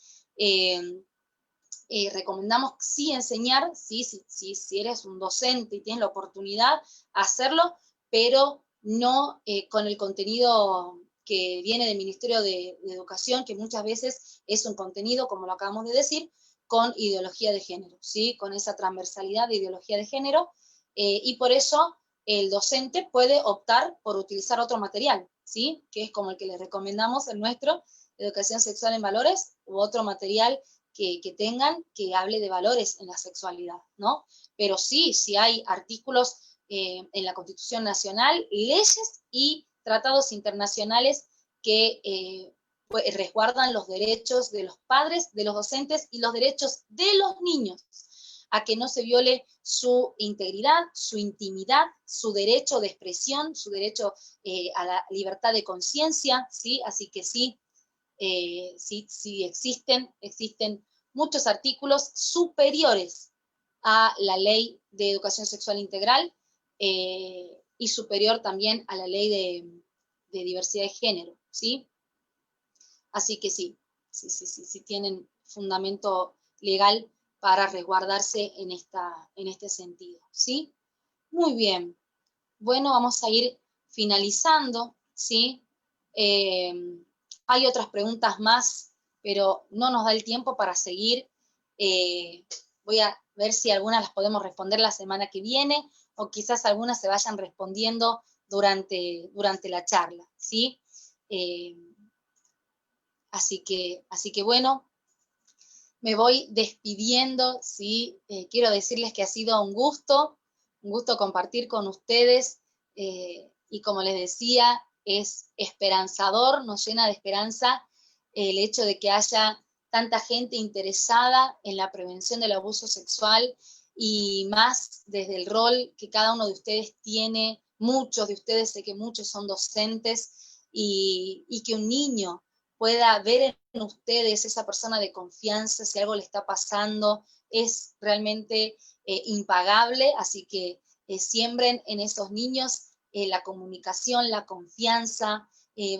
Recomendamos sí enseñar, sí, si eres un docente y tienes la oportunidad, hacerlo, pero no con el contenido que viene del Ministerio de Educación, que muchas veces es un contenido, como lo acabamos de decir, con ideología de género, ¿sí? Con esa transversalidad de ideología de género, y por eso el docente puede optar por utilizar otro material, ¿sí? Que es como el que les recomendamos, el nuestro, Educación Sexual en Valores, u otro material que tengan, que hable de valores en la sexualidad, ¿no? Pero sí hay artículos en la Constitución Nacional, leyes y tratados internacionales que resguardan los derechos de los padres, de los docentes y los derechos de los niños a que no se viole su integridad, su intimidad, su derecho de expresión, su derecho a la libertad de conciencia, ¿sí? Así que sí, sí existen muchos artículos superiores a la Ley de Educación Sexual Integral y superior también a la Ley de Diversidad de Género, ¿sí? Así que sí tienen fundamento legal para resguardarse en este sentido, ¿sí? Muy bien. Bueno, vamos a ir finalizando, ¿sí? Hay otras preguntas más, pero no nos da el tiempo para seguir. Voy a ver si algunas las podemos responder la semana que viene, o quizás algunas se vayan respondiendo durante la charla, ¿sí? Así que bueno, me voy despidiendo, ¿sí? Quiero decirles que ha sido un gusto compartir con ustedes, y como les decía, es esperanzador, nos llena de esperanza el hecho de que haya tanta gente interesada en la prevención del abuso sexual, y más desde el rol que cada uno de ustedes tiene. Muchos de ustedes, sé que muchos son docentes, y que un niño pueda ver en ustedes esa persona de confianza, si algo le está pasando, es realmente impagable. Así que siembren en esos niños la comunicación, la confianza.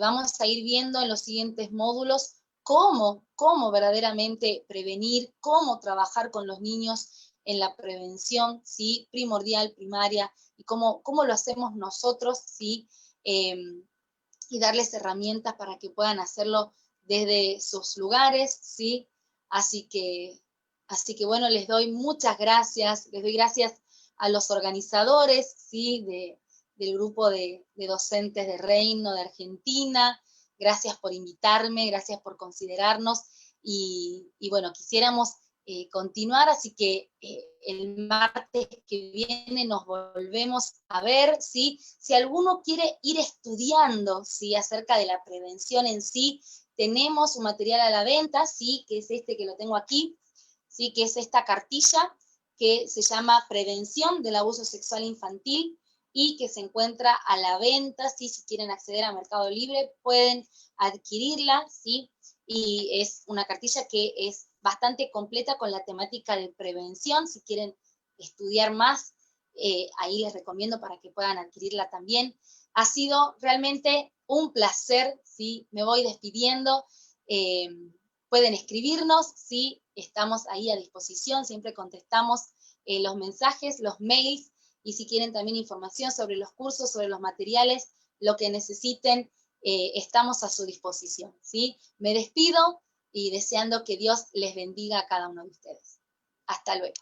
Vamos a ir viendo en los siguientes módulos cómo verdaderamente prevenir, cómo trabajar con los niños en la prevención, ¿sí? Primordial, primaria, y cómo lo hacemos nosotros, ¿sí? Y darles herramientas para que puedan hacerlo desde sus lugares, ¿sí? Así que bueno, les doy muchas gracias, les doy gracias a los organizadores, ¿sí? Del grupo de docentes de Reino de Argentina. Gracias por invitarme, gracias por considerarnos, y bueno, quisiéramos continuar, así que el martes que viene nos volvemos a ver, ¿sí? Si alguno quiere ir estudiando, ¿sí?, acerca de la prevención en sí, tenemos un material a la venta, ¿sí?, que es este que lo tengo aquí, ¿sí?, que es esta cartilla que se llama Prevención del Abuso Sexual Infantil, y que se encuentra a la venta, ¿sí? Si quieren acceder a Mercado Libre pueden adquirirla, ¿sí? Y es una cartilla que es bastante completa con la temática de prevención. Si quieren estudiar más, ahí les recomiendo para que puedan adquirirla también. Ha sido realmente un placer, ¿sí? Me voy despidiendo. Pueden escribirnos, ¿sí? Estamos ahí a disposición, siempre contestamos los mensajes, los mails, y si quieren también información sobre los cursos, sobre los materiales, lo que necesiten, estamos a su disposición, ¿sí? Me despido y deseando que Dios les bendiga a cada uno de ustedes. Hasta luego.